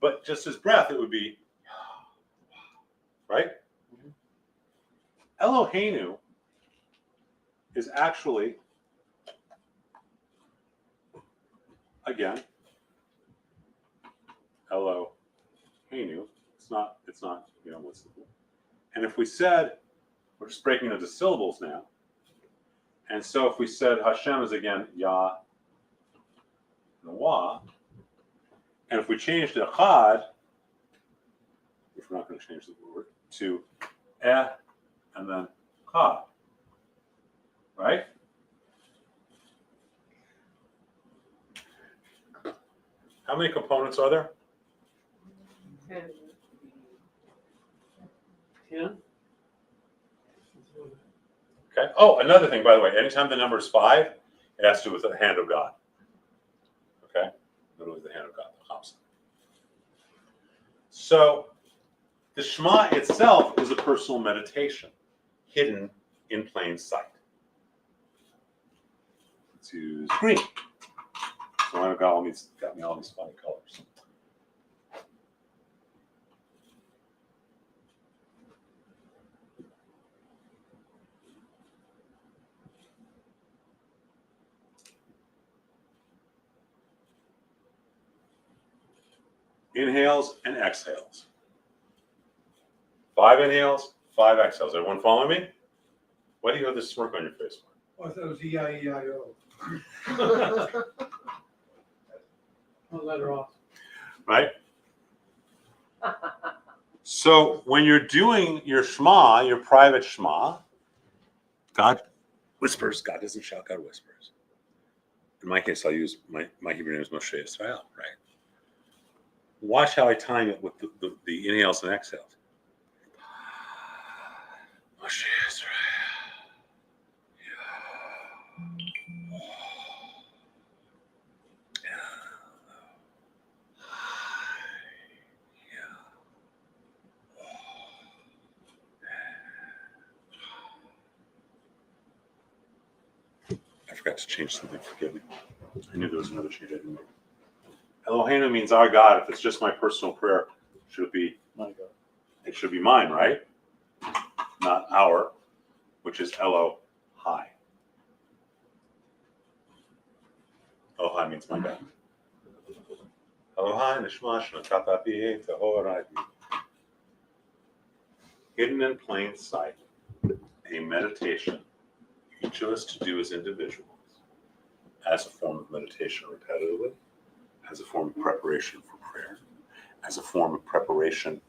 But just as breath, it would be, right? Eloheinu is actually, again, Eloheinu. It's not, what's the, and if we said, we're just breaking into syllables now. And so if we said Hashem is again Yah, Nawah, and if we changed Echad, which we're not going to change the word, to and then Chad, right? How many components are there? 10. 10? Okay. Oh, another thing, by the way, anytime the number is 5, it has to do with the hand of God. Okay? Literally the hand of God, the Hamsa. So, the Shema itself is a personal meditation, hidden in plain sight. Let's use green. So I've got me all these funny colors. Inhales and exhales. 5 inhales, 5 exhales. Everyone follow me? Why do you have this smirk on your face? Oh, I thought it was E-I-E-I-O. I'll let her off. right? So when you're doing your Shema, your private Shema, God whispers. God doesn't shout, God whispers. In my case, I'll use my Hebrew name is Moshe Israel, right? Watch how I time it with the inhales and exhales. Moshe Israel. I forgot to change something. Forgive me. I knew there was another change I didn't make. Eloheinu means our God. If it's just my personal prayer, should it be my God? It should be mine, right? Not our, which is Elo High. Elo means my God. Elo Nishma Shnakatapi Tehorai. Hidden in plain sight, a meditation each of us to do as individuals, as a form of meditation repetitively, as a form of preparation for prayer, as a form of preparation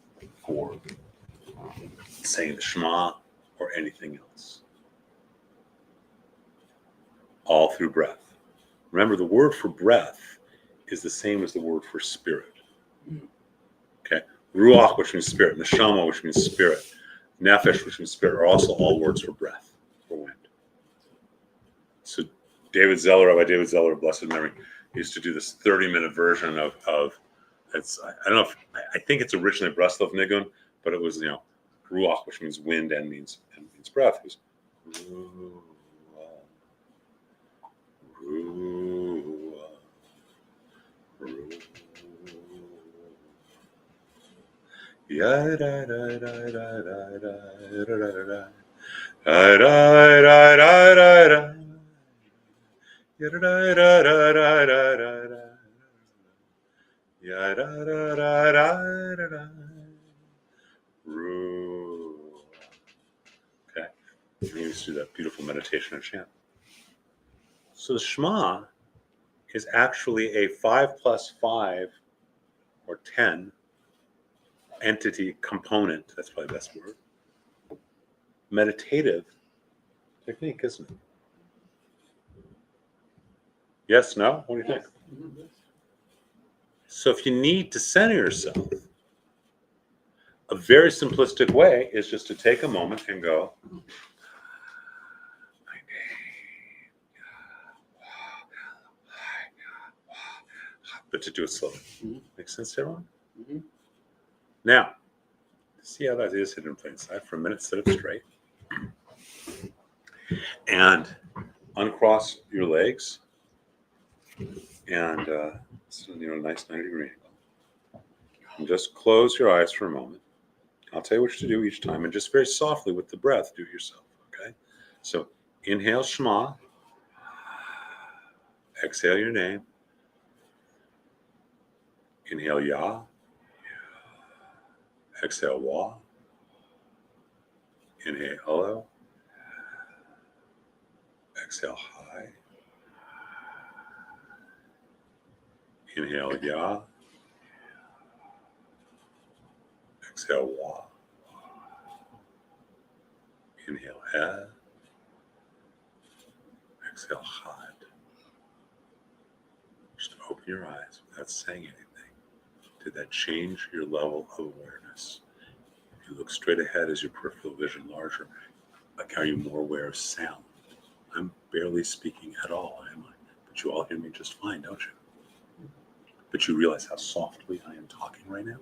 for saying the Shema or anything else. All through breath. Remember, the word for breath is the same as the word for spirit. Okay? Ruach, which means spirit, neshama, which means spirit, nefesh, which means spirit, are also all words for breath, for wind. So Rabbi David Zeller, of blessed memory, used to do this 30-minute version of it's, I don't know if, I think it's originally Breslov Nigun, but it was, Ruach, which means wind and means breath. It was Ruach, Ruach. Ya da da da da da da da da da da da da da da. Ya da da da da da da da. Ya da da da da da da. Okay, you used to do that beautiful meditation and chant. So the Shema is actually a 5 plus 5 or 10 entity component. That's probably the best word. Meditative technique, isn't it? Yes, no? What do you think? So if you need to center yourself, a very simplistic way is just to take a moment and go, my name, but to do it slowly. Make sense to everyone? Mm-hmm. Now, see how that is hidden in plain sight for a minute, sit up straight. And uncross your legs. And a nice 90-degree angle. And just close your eyes for a moment. I'll tell you what to do each time, and just very softly with the breath, do it yourself, okay? So inhale Shema. Exhale your name. Inhale Yah. Exhale Wah. Inhale Elo. Exhale High. Inhale Yah. Exhale Wah. Inhale Ed. Exhale Chad. Just open your eyes without saying anything. Did that change your level of awareness? If you look straight ahead, is your peripheral vision larger? Like, are you more aware of sound? I'm barely speaking at all, am I? But you all hear me just fine, don't you? But you realize how softly I am talking right now?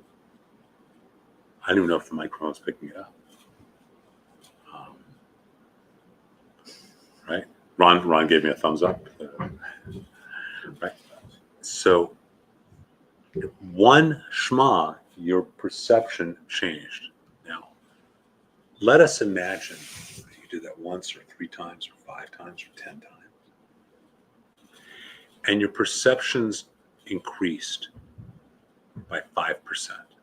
I don't even know if the microphone is picking it up. Right? Ron gave me a thumbs up. Right? So, one Shema, your perception changed. Now, let us imagine you did that once or 3 times or 5 times or 10 times. And your perceptions increased by 5%.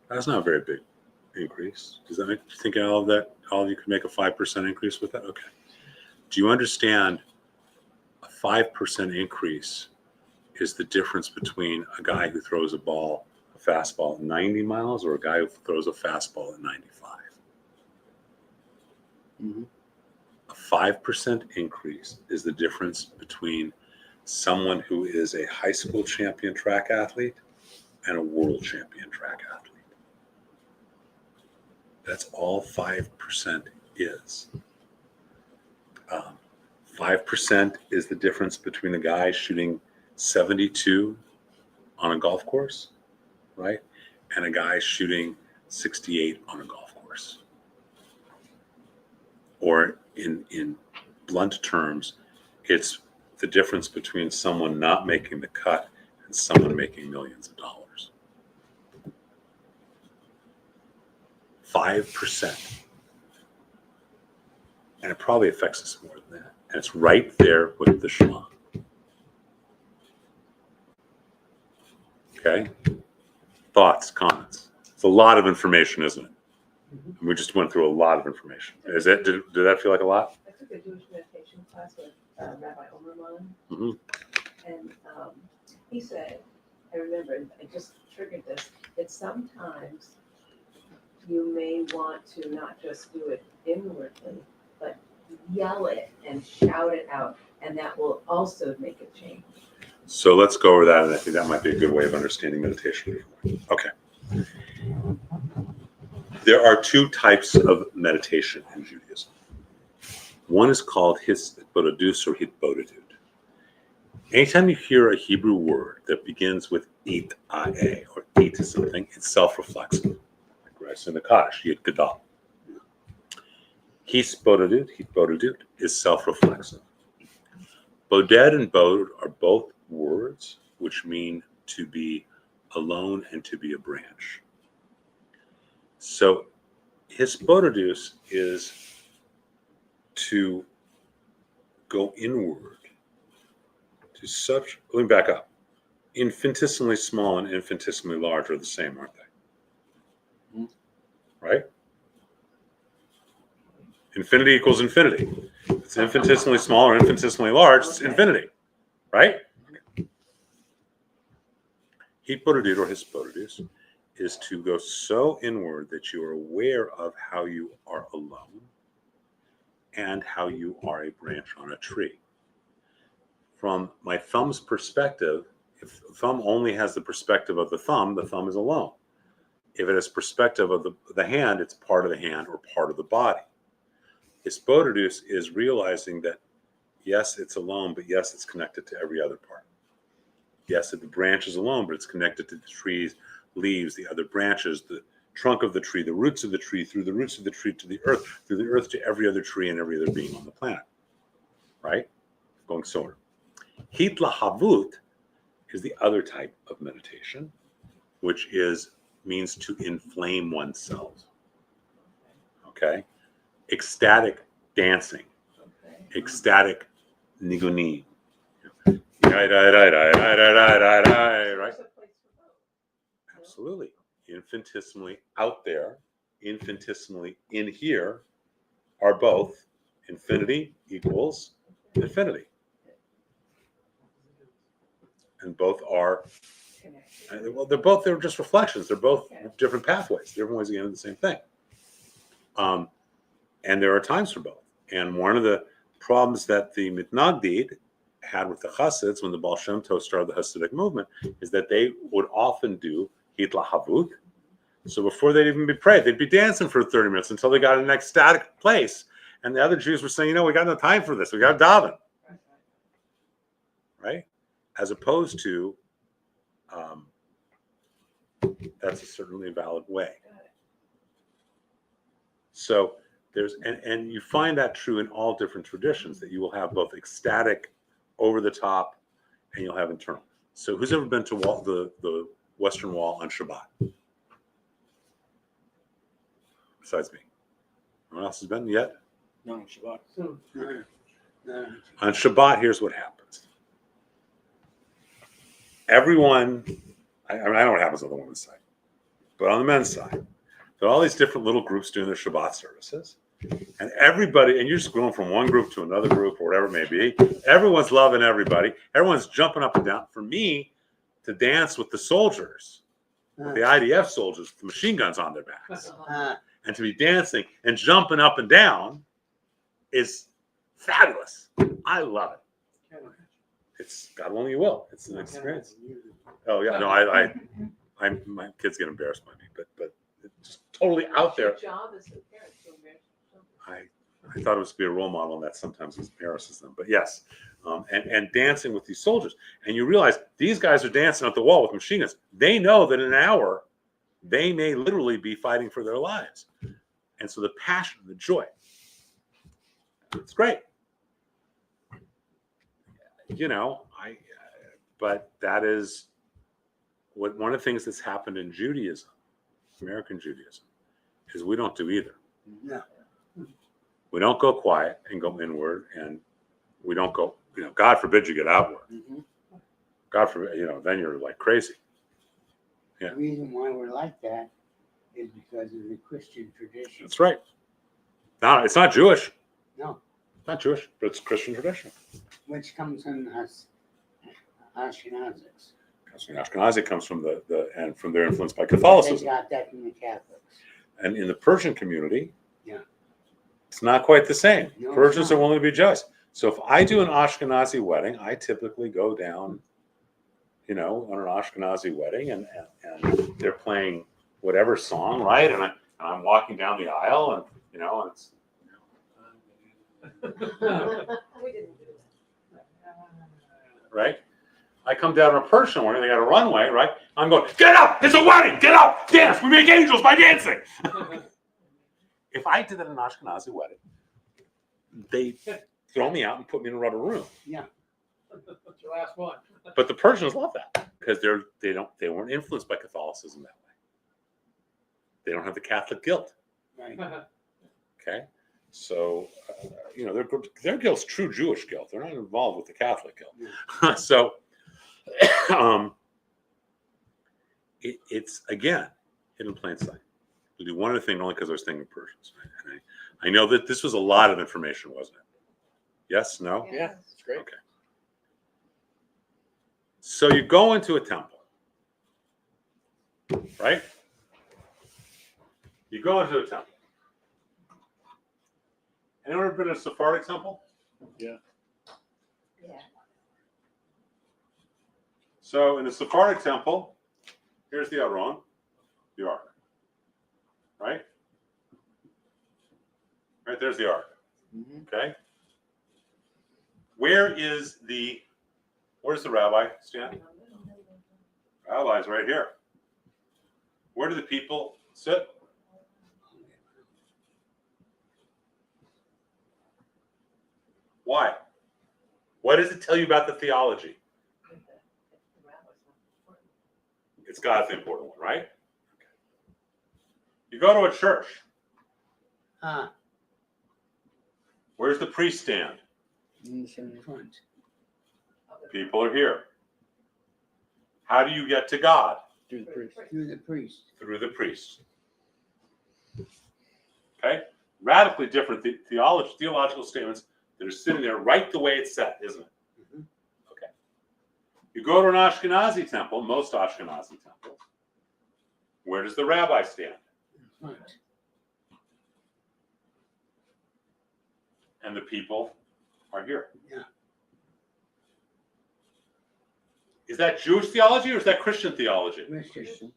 That's not a very big increase. Does that make you think all of you could make a 5% increase with that? Okay. Do you understand a 5% increase is the difference between a guy who throws a fastball at 90 miles or a guy who throws a fastball at 95. Mhm. A 5% increase is the difference between someone who is a high school champion track athlete and a world champion track athlete. That's all 5% is. 5% is the difference between a guy shooting 72 on a golf course, right? And a guy shooting 68 on a golf course. Or in blunt terms, it's the difference between someone not making the cut and someone making millions of dollars. 5%. And it probably affects us more than that. And it's right there with the Shema. Okay? Thoughts, comments. It's a lot of information, isn't it? And we just went through a lot of information. Did that feel like a lot? I took a Jewish meditation class with Rabbi Omerman, Mhm. and he said, I remember, it just triggered this, that sometimes you may want to not just do it inwardly, but yell it and shout it out, and that will also make a change. So let's go over that, and I think that might be a good way of understanding meditation. Okay. There are two types of meditation in Judaism. One is called hisbodedus or hitbodedut. Anytime you hear a Hebrew word that begins with it, or it to something, it's self-reflexive. Like Rice in the Kaddish, yit gadal. Hitbodedut is self-reflexive. Boded and bod are both words which mean to be alone and to be a branch. So hisbodedus is to go inward to such, let me back up. Infinitesimally small and infinitesimally large are the same, aren't they? Right? Infinity equals infinity. It's infinitesimally small or infinitesimally large, it's infinity, right? Hitbodedut or hisbodedus is to go so inward that you are aware of how you are alone and how you are a branch on a tree. From my thumb's perspective, if the thumb only has the perspective of the thumb is alone. If it has perspective of the hand, it's part of the hand or part of the body. Hisbodedus is realizing that, yes, it's alone, but yes, it's connected to every other part. Yes, the branch is alone, but it's connected to the trees, leaves, the other branches, the trunk of the tree, the roots of the tree, through the roots of the tree to the earth, through the earth to every other tree and every other being on the planet. Right? Going so. Hitlahavut is the other type of meditation, which means to inflame oneself. Okay? Ecstatic dancing, ecstatic nigunim. Right? Absolutely. Infinitesimally out there, infinitesimally in here are both. Infinity equals infinity. And both are, well, they're just reflections. They're both different pathways, different ways of getting the same thing. And there are times for both. And one of the problems that the Mitnagdid had with the Chassids when the Baal Shem Tov started the Hasidic movement is that they would often do hitlahavut. So before they'd even be prayed, they'd be dancing for 30 minutes until they got in an ecstatic place. And the other Jews were saying, we got no time for this. We got to daven. Right? As opposed to, that's a certainly valid way. So there's, and you find that true in all different traditions, that you will have both ecstatic, over the top, and you'll have internal. So who's ever been to the Western Wall on Shabbat? Besides me. Anyone else has been yet? No, Shabbat. Soon. On Shabbat, here's what happens. Everyone, I don't know what happens on the women's side, but on the men's side, there are all these different little groups doing their Shabbat services. And everybody, and you're just going from one group to another group or whatever it may be. Everyone's loving everybody. Everyone's jumping up and down. For me to dance with the soldiers, with the IDF soldiers with the machine guns on their backs, and to be dancing and jumping up and down is fabulous. I love it. It's God willing you will. It's an experience. Oh yeah, no, my kids get embarrassed by me, but it's just totally out there. Your job as a parent to embarrass children. I thought it was to be a role model, and that sometimes embarrasses them. But yes, and dancing with these soldiers, and you realize these guys are dancing at the wall with machine guns. They know that in an hour, they may literally be fighting for their lives, and so the passion, the joy, it's great. You know, but that is what one of the things that's happened in Judaism, American Judaism, is we don't do either. No. We don't go quiet and go inward, and we don't go, God forbid you get outward. Mm-hmm. God forbid, then you're like crazy. Yeah. The reason why we're like that is because of the Christian tradition. That's right. No, it's not Jewish. No, It's not Jewish, but it's Christian tradition. which comes from us Ashkenazics. Ashkenazi comes from and from their influence by They Catholicism. got that from the Catholics. And in the Persian community, Yeah. it's not quite the same. No, it's Persians not. are willing to be jealous. So if I do an Ashkenazi wedding, I typically go down, on an Ashkenazi wedding, and they're playing whatever song, right? And I'm walking down the aisle, and it's We didn't do that. right. I come down on a Persian wedding, they got a runway, right? I'm going, get up! It's a wedding! Get up! Dance! We make angels by dancing! If I did that in an Ashkenazi wedding, they throw me out and put me in a rubber room. That's your last one. But the Persians love that because they weren't influenced by Catholicism that way. They don't have the Catholic guilt. Right. Okay, so their guilt's true Jewish guilt. They're not involved with the Catholic guilt. So it's again hidden in plain sight. We do one other thing only because I was thinking Persians. Right? And I know that this was a lot of information, wasn't it? Yes, no. Yeah, it's great. Okay. So you go into a temple, right? You go into a temple. Anyone ever been to a Sephardic temple? Yeah. So in the Sephardic temple, here's the Aron, the Ark. Right? Right, there's the Ark. Mm-hmm. Okay? Where's the rabbi stand? Rabbi's right here. Where do the people sit? Why? What does it tell you about the theology? It's God's the important one, right? You go to a church. Where's the priest stand? In the front. People are here. How do you get to God? Through the priest. Through the priest. Through the priest. Okay? Radically different theological statements that are sitting there right the way it's set, isn't it? Mhm. Okay. You go to an Ashkenazi temple, most Ashkenazi temples. Where does the rabbi stand? In front. And the people are here. Yeah. Is that Jewish theology or is that Christian theology? Christian.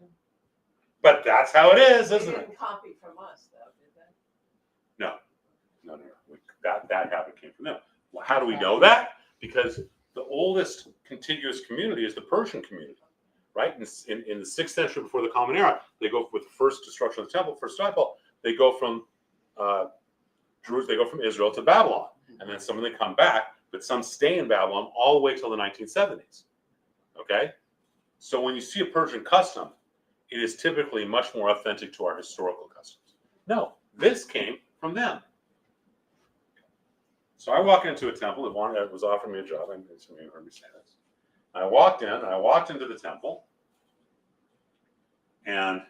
But that's how it is, They isn't it? didn't copy from us, though, did they? No. That habit came from them. Well, how do we know that? Because the oldest contiguous community is the Persian community, right? In the 6th century before the Common Era, they go with the first destruction of the temple, first temple. They go from Jerusalem, they go from Israel to Babylon, and then some of them come back, but some stay in Babylon all the way till the 1970s. Okay, so when you see a Persian custom, it is typically much more authentic to our historical customs. No, this came from them. So I walk into a temple that was offering me a job. I'm assuming you heard me say this. I walked into the temple, and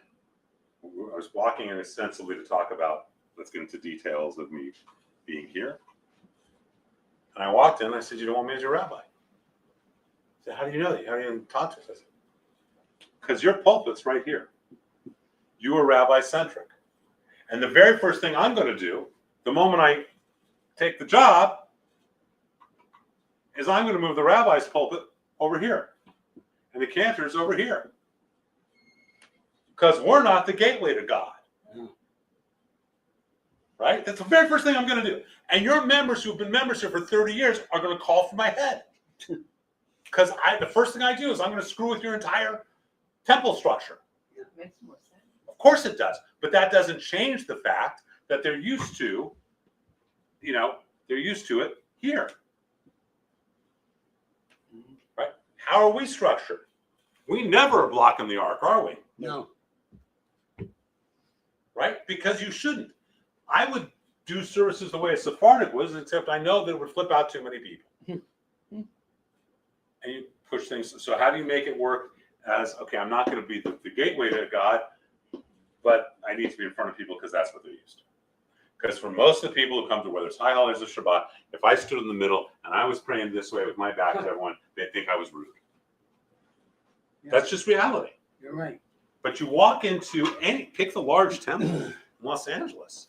I was walking in ostensibly to talk about let's get into details of me being here. And I walked in and I said, you don't want me as your rabbi? I said, how do you know that? How do you even talk to us? I said, because your pulpit's right here. You are rabbi-centric. And the very first thing I'm going to do, the moment I take the job, is I'm going to move the rabbi's pulpit over here. And the cantor's over here. Because we're not the gateway to God. Right? That's the very first thing I'm going to do. And your members who've been members here for 30 years are going to call for my head. Because the first thing I do is I'm going to screw with your entire temple structure. Makes more sense. Of course it does. But that doesn't change the fact that they're used to, they're used to it here. Right? How are we structured? We never are blocking the ark, are we? No. Right? Because you shouldn't. I would do services the way a Sephardic was, except I know that it would flip out too many people. And you push things. So how do you make it work as, okay, I'm not going to be the gateway to God, but I need to be in front of people because that's what they're used to. Because for most of the people who come to, whether it's high holidays or Shabbat, if I stood in the middle and I was praying this way with my back to everyone, they'd think I was rude. Yeah. That's just reality. You're right. But you walk into pick the large temple in Los Angeles,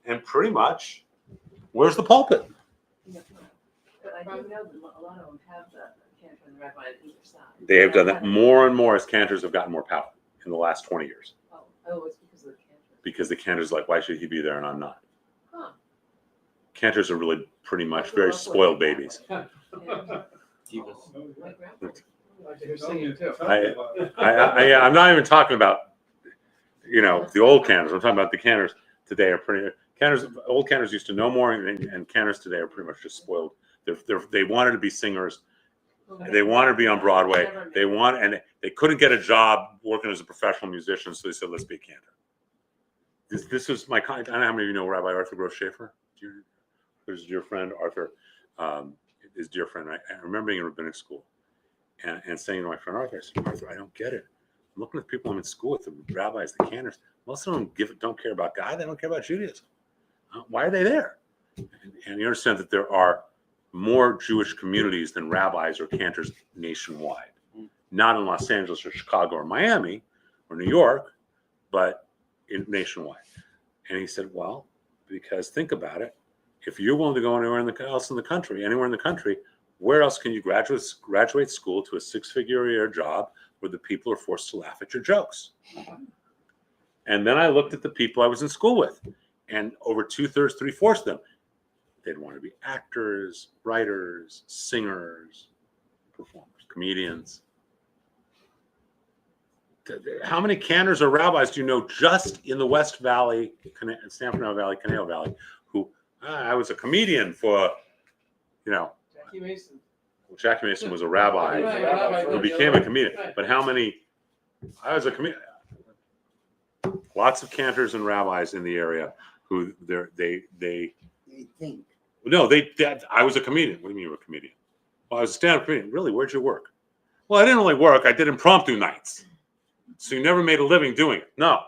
and pretty much, where's the pulpit? Yeah, but I do know that a lot of them have the cantor and the rabbi on either side. They have done that more and more as cantors have gotten more power in the last 20 years. Oh, it's because of the cantor. Because the cantor's like, why should he be there and I'm not? Huh. Cantors are really pretty much very spoiled babies. Yeah. Divas. My grandpa. I like to hear singing too. I'm not even talking about, the old cantors. I'm talking about the cantors today are pretty. Old cantors used to know more, and cantors today are pretty much just spoiled. They wanted to be singers. They wanted to be on Broadway. And they couldn't get a job working as a professional musician, so they said, "Let's be a cantor." This is my. I don't know how many of you know Rabbi Arthur Gross Schaefer. His dear friend Arthur, his dear friend. I remember being in rabbinic school, and saying to my friend Arthur, I said, "Arthur, I don't get it. I'm looking at the people I'm in school with, the rabbis, the cantors. Most of them don't care about God. They don't care about Judaism. Why are they there?" And you understand that there are more Jewish communities than rabbis or cantors nationwide. Not in Los Angeles or Chicago or Miami or New York, but nationwide. And he said, well, because think about it. If you're willing to go anywhere else in the country, where else can you graduate school to a 6-figure a year job where the people are forced to laugh at your jokes? And then I looked at the people I was in school with, and over 2/3, 3/4 of them, they'd want to be actors, writers, singers, performers, comedians. How many cantors or rabbis do you know just in the West Valley, San Fernando Valley, Conejo Valley, who I was a comedian for, Jackie Mason. Jackie Mason was a rabbi Right, who became a comedian. Right. But how many? I was a comedian. Lots of cantors and rabbis in the area who they think. no I was a comedian. What do you mean you were a comedian? Well, I was a stand-up comedian. Really? Where'd you work? Well, I didn't really work. I did impromptu nights. So you never made a living doing it? No.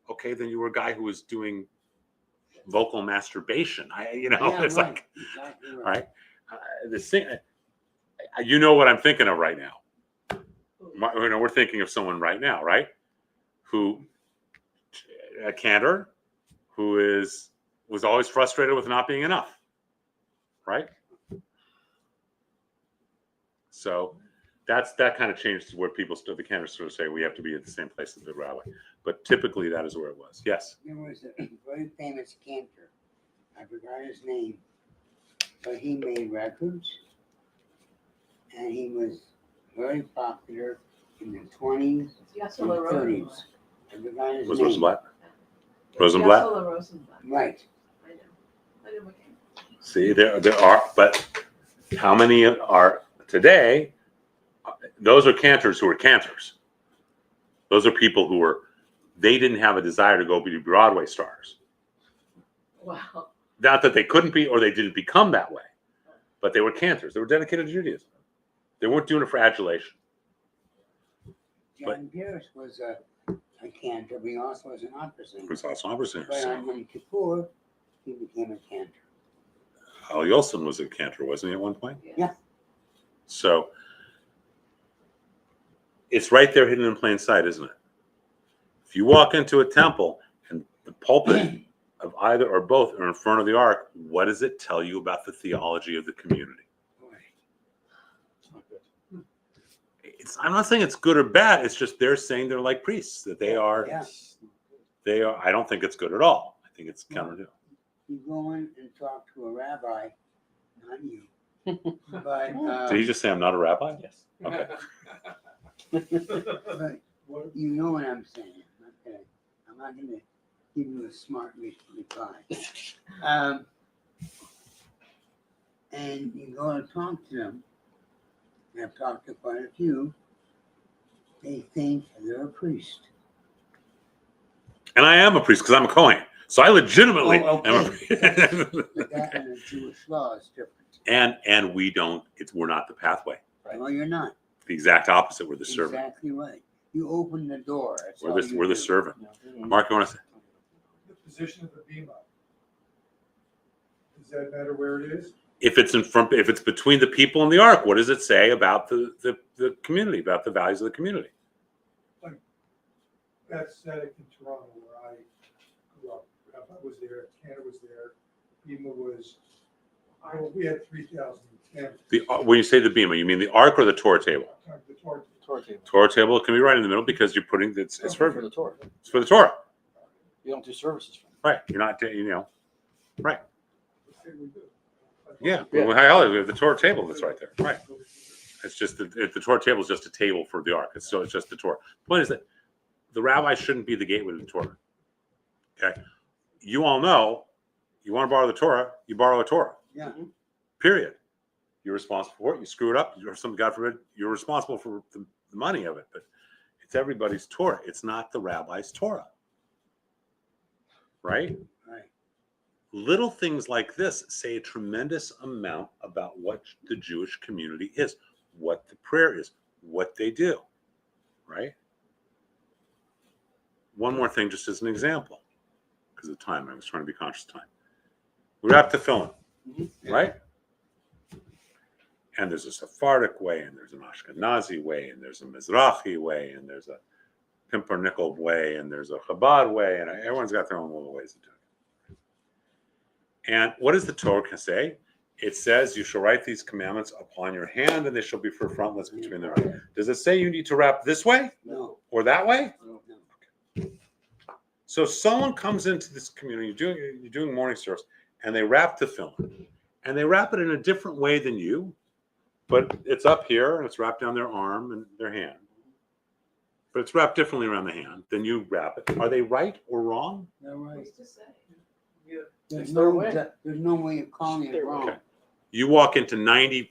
Okay, then you were a guy who was doing vocal masturbation. It's right. like, Exactly all right. right, this thing. You know what I'm thinking of right now. We're thinking of someone right now, right? Who a cantor who was always frustrated with not being enough, right? So that kind of changed to where the cantors sort of say we have to be at the same place as the rabbi, but typically that is where it was. Yes. There was a very famous cantor. I forgot his name, but he made records, and he was very popular in the 20s It's and Yassola 30s. Rosenblatt. I forgot his Was name. Rosenblatt? Rosenblatt? Yassola Rosenblatt. Right. I know what came. See, there are, but how many are today? Those are cantors who are cantors. Those are people they didn't have a desire to go be Broadway stars. Wow. Not that they couldn't be or they didn't become that way, but they were cantors. They were dedicated to Judaism. They weren't doing it for adulation. John Pierce was a a cantor, but he also was an opera singer. He was also an opera singer. But So on Yom Kippur, he became a cantor. Hal Yolson was a cantor, wasn't he, at one point? Yeah. So it's right there hidden in plain sight, isn't it? If you walk into a temple and the pulpit of either or both are in front of the ark, what does it tell you about the theology of the community? It's not good. I'm not saying it's good or bad. It's just they're saying they're like priests, that they are. Yeah. They are. I don't think it's good at all. I think it's counter. You go in and talk to a rabbi, not you. But, Did he just say I'm not a rabbi? Yes. Okay. but you know what I'm saying. I'm not gonna give you a smart reply. And you go to talk to them. And I've talked to quite a few. They think they're a priest. And I am a priest because I'm a Kohen. So I legitimately Oh, am a priest. But that in the Jewish law is different. and we don't. We're not the pathway. No, you're not. The exact opposite. We're the servant. Exactly right. You open the door. That's all We're the you we're the do. servant. Mark, you want to say? The position of the bima. Does that matter where it is? If it's in front, if it's between the people and the ark, what does it say about the community, about the values of the community? That's static in Toronto where I grew up. Rabbi was there, Cantor was there, bima was, we had 3,010. When you say the bema, you mean the ark or the Torah table? The Torah. Torah table. Torah table can be right in the middle because you're putting it's For for the Torah. it's for the Torah, You don't do services for right? You're not right? Okay, we do. Yeah. Yeah. Well, hell, we have the Torah table that's right there, right? It's just the Torah table is just a table for the ark. It's just the Torah. The point is that the rabbi shouldn't be the gateway to the Torah. Okay, you all know, you want to borrow the Torah, you borrow a Torah. Yeah. Period. You're responsible for it. You screw it up, or some God forbid, you're responsible for the money of it. But it's everybody's Torah. It's not the rabbi's Torah, right? Right. Little things like this say a tremendous amount about what the Jewish community is, what the prayer is, what they do, right? One more thing, just as an example, because of time. I was trying to be conscious of time. We wrap the tefillin, right? And there's a Sephardic way, and there's an Ashkenazi way, and there's a Mizrahi way, and there's a Pumpernickel way, and there's a Chabad way, and everyone's got their own little ways of doing it. And what does the Torah say? It says you shall write these commandments upon your hand, and they shall be for frontlets between them. Does it say you need to wrap this way No. or that way? No. So someone comes into this community, you're doing morning service, and they wrap the tefillin, and they wrap it in a different way than you, but it's up here and it's wrapped down their arm and their hand. But it's wrapped differently around the hand than you wrap it. Are they right or wrong? They're right. Who's to say? There's It's their no, way. there's no way of calling it Their way. wrong. Okay. You walk into 90+%,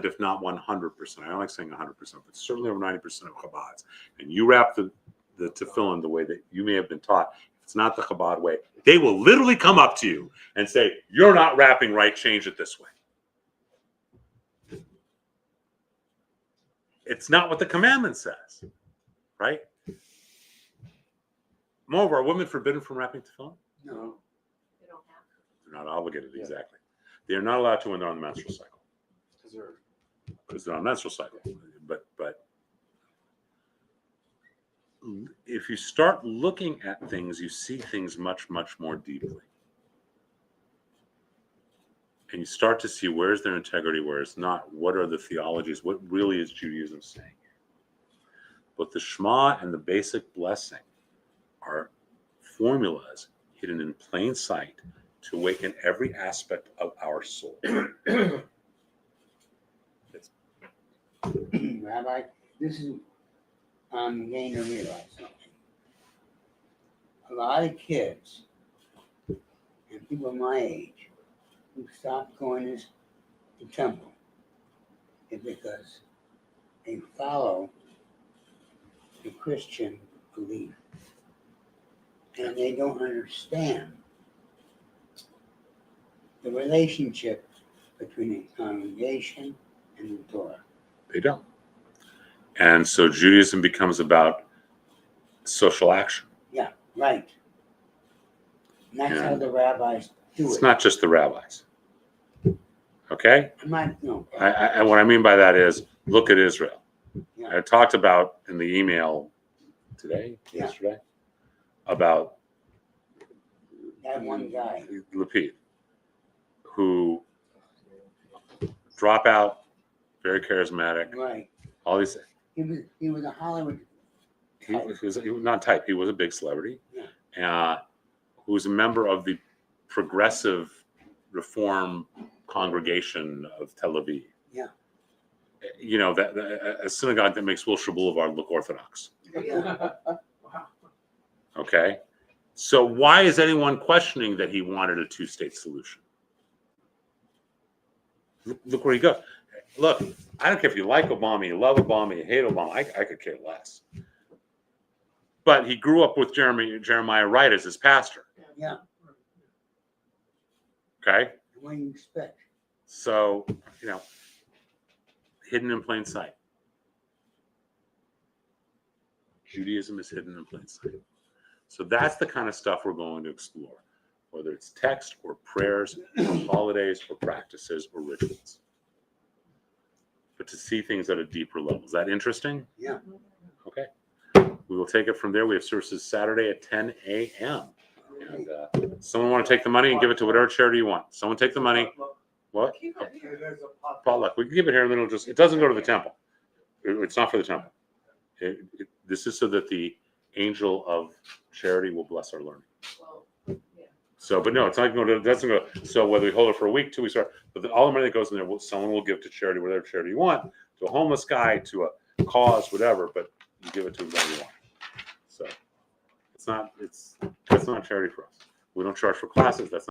if not 100%. I don't like saying 100%, but certainly over 90% of Chabads. And you wrap the tefillin the way that you may have been taught. If it's not the Chabad way, they will literally come up to you and say, "You're not wrapping right. Change it this way." It's not what the commandment says, right? Moreover, are women forbidden from wrapping tefillin? No. They don't have to. They're not obligated, Yeah. exactly. They are not allowed to when they're on the menstrual cycle. because they're Because they're on menstrual cycle. But if you start looking at things, you see things much, much more deeply. And you start to see where's their integrity, where it's not, what are the theologies, what really is Judaism saying. But the Shema and the basic blessing are formulas hidden in plain sight to awaken every aspect of our soul. Rabbi, this is, I'm beginning to realize something. A lot of kids and people my age who stopped going to the temple is because they follow the Christian belief. And they don't understand the relationship between the congregation and the Torah. They don't. And so Judaism becomes about social action. Right. And that's how Yeah. the rabbis do It's it. not just the rabbis. Okay? I'm not, no. And what I mean by that is look at Israel. Yeah. I talked about in the email today, Yeah. yesterday, about That one guy. Lapid, who drop out, very charismatic, Right. all these. He was a Hollywood. He was not type. He was a big celebrity, who was a member of the progressive reform congregation of Tel Aviv. Yeah. You know, that a synagogue that makes Wilshire Boulevard look Orthodox. Yeah. Okay, so why is anyone questioning that he wanted a two-state solution? Look where he goes. Look, I don't care if you like Obama, you love Obama, you hate Obama. I could care less. But he grew up with Jeremiah Wright as his pastor. Yeah. Okay, What do you expect? so hidden in plain sight. Judaism is hidden in plain sight. So that's the kind of stuff we're going to explore, whether it's text or prayers, or holidays or practices or rituals. But to see things at a deeper level. Is that interesting? Yeah. Okay. We will take it from there. We have services Saturday at 10 a.m. And someone want to take the money and give it to whatever charity you want. Someone take the money. What? Keep it here. There's a pot. Potluck. We can give it here, and then it doesn't go to the temple. It's not for the temple. This is so that the angel of charity will bless our learning. Well, yeah. So, but no, it's not going to, it doesn't go. So whether we hold it for a week, 2 weeks, but all the money that goes in there, someone will give to charity, whatever charity you want, to a homeless guy, to a cause, whatever, but you give it to whoever you want. So that's not charity for us. We don't charge for classes. That's not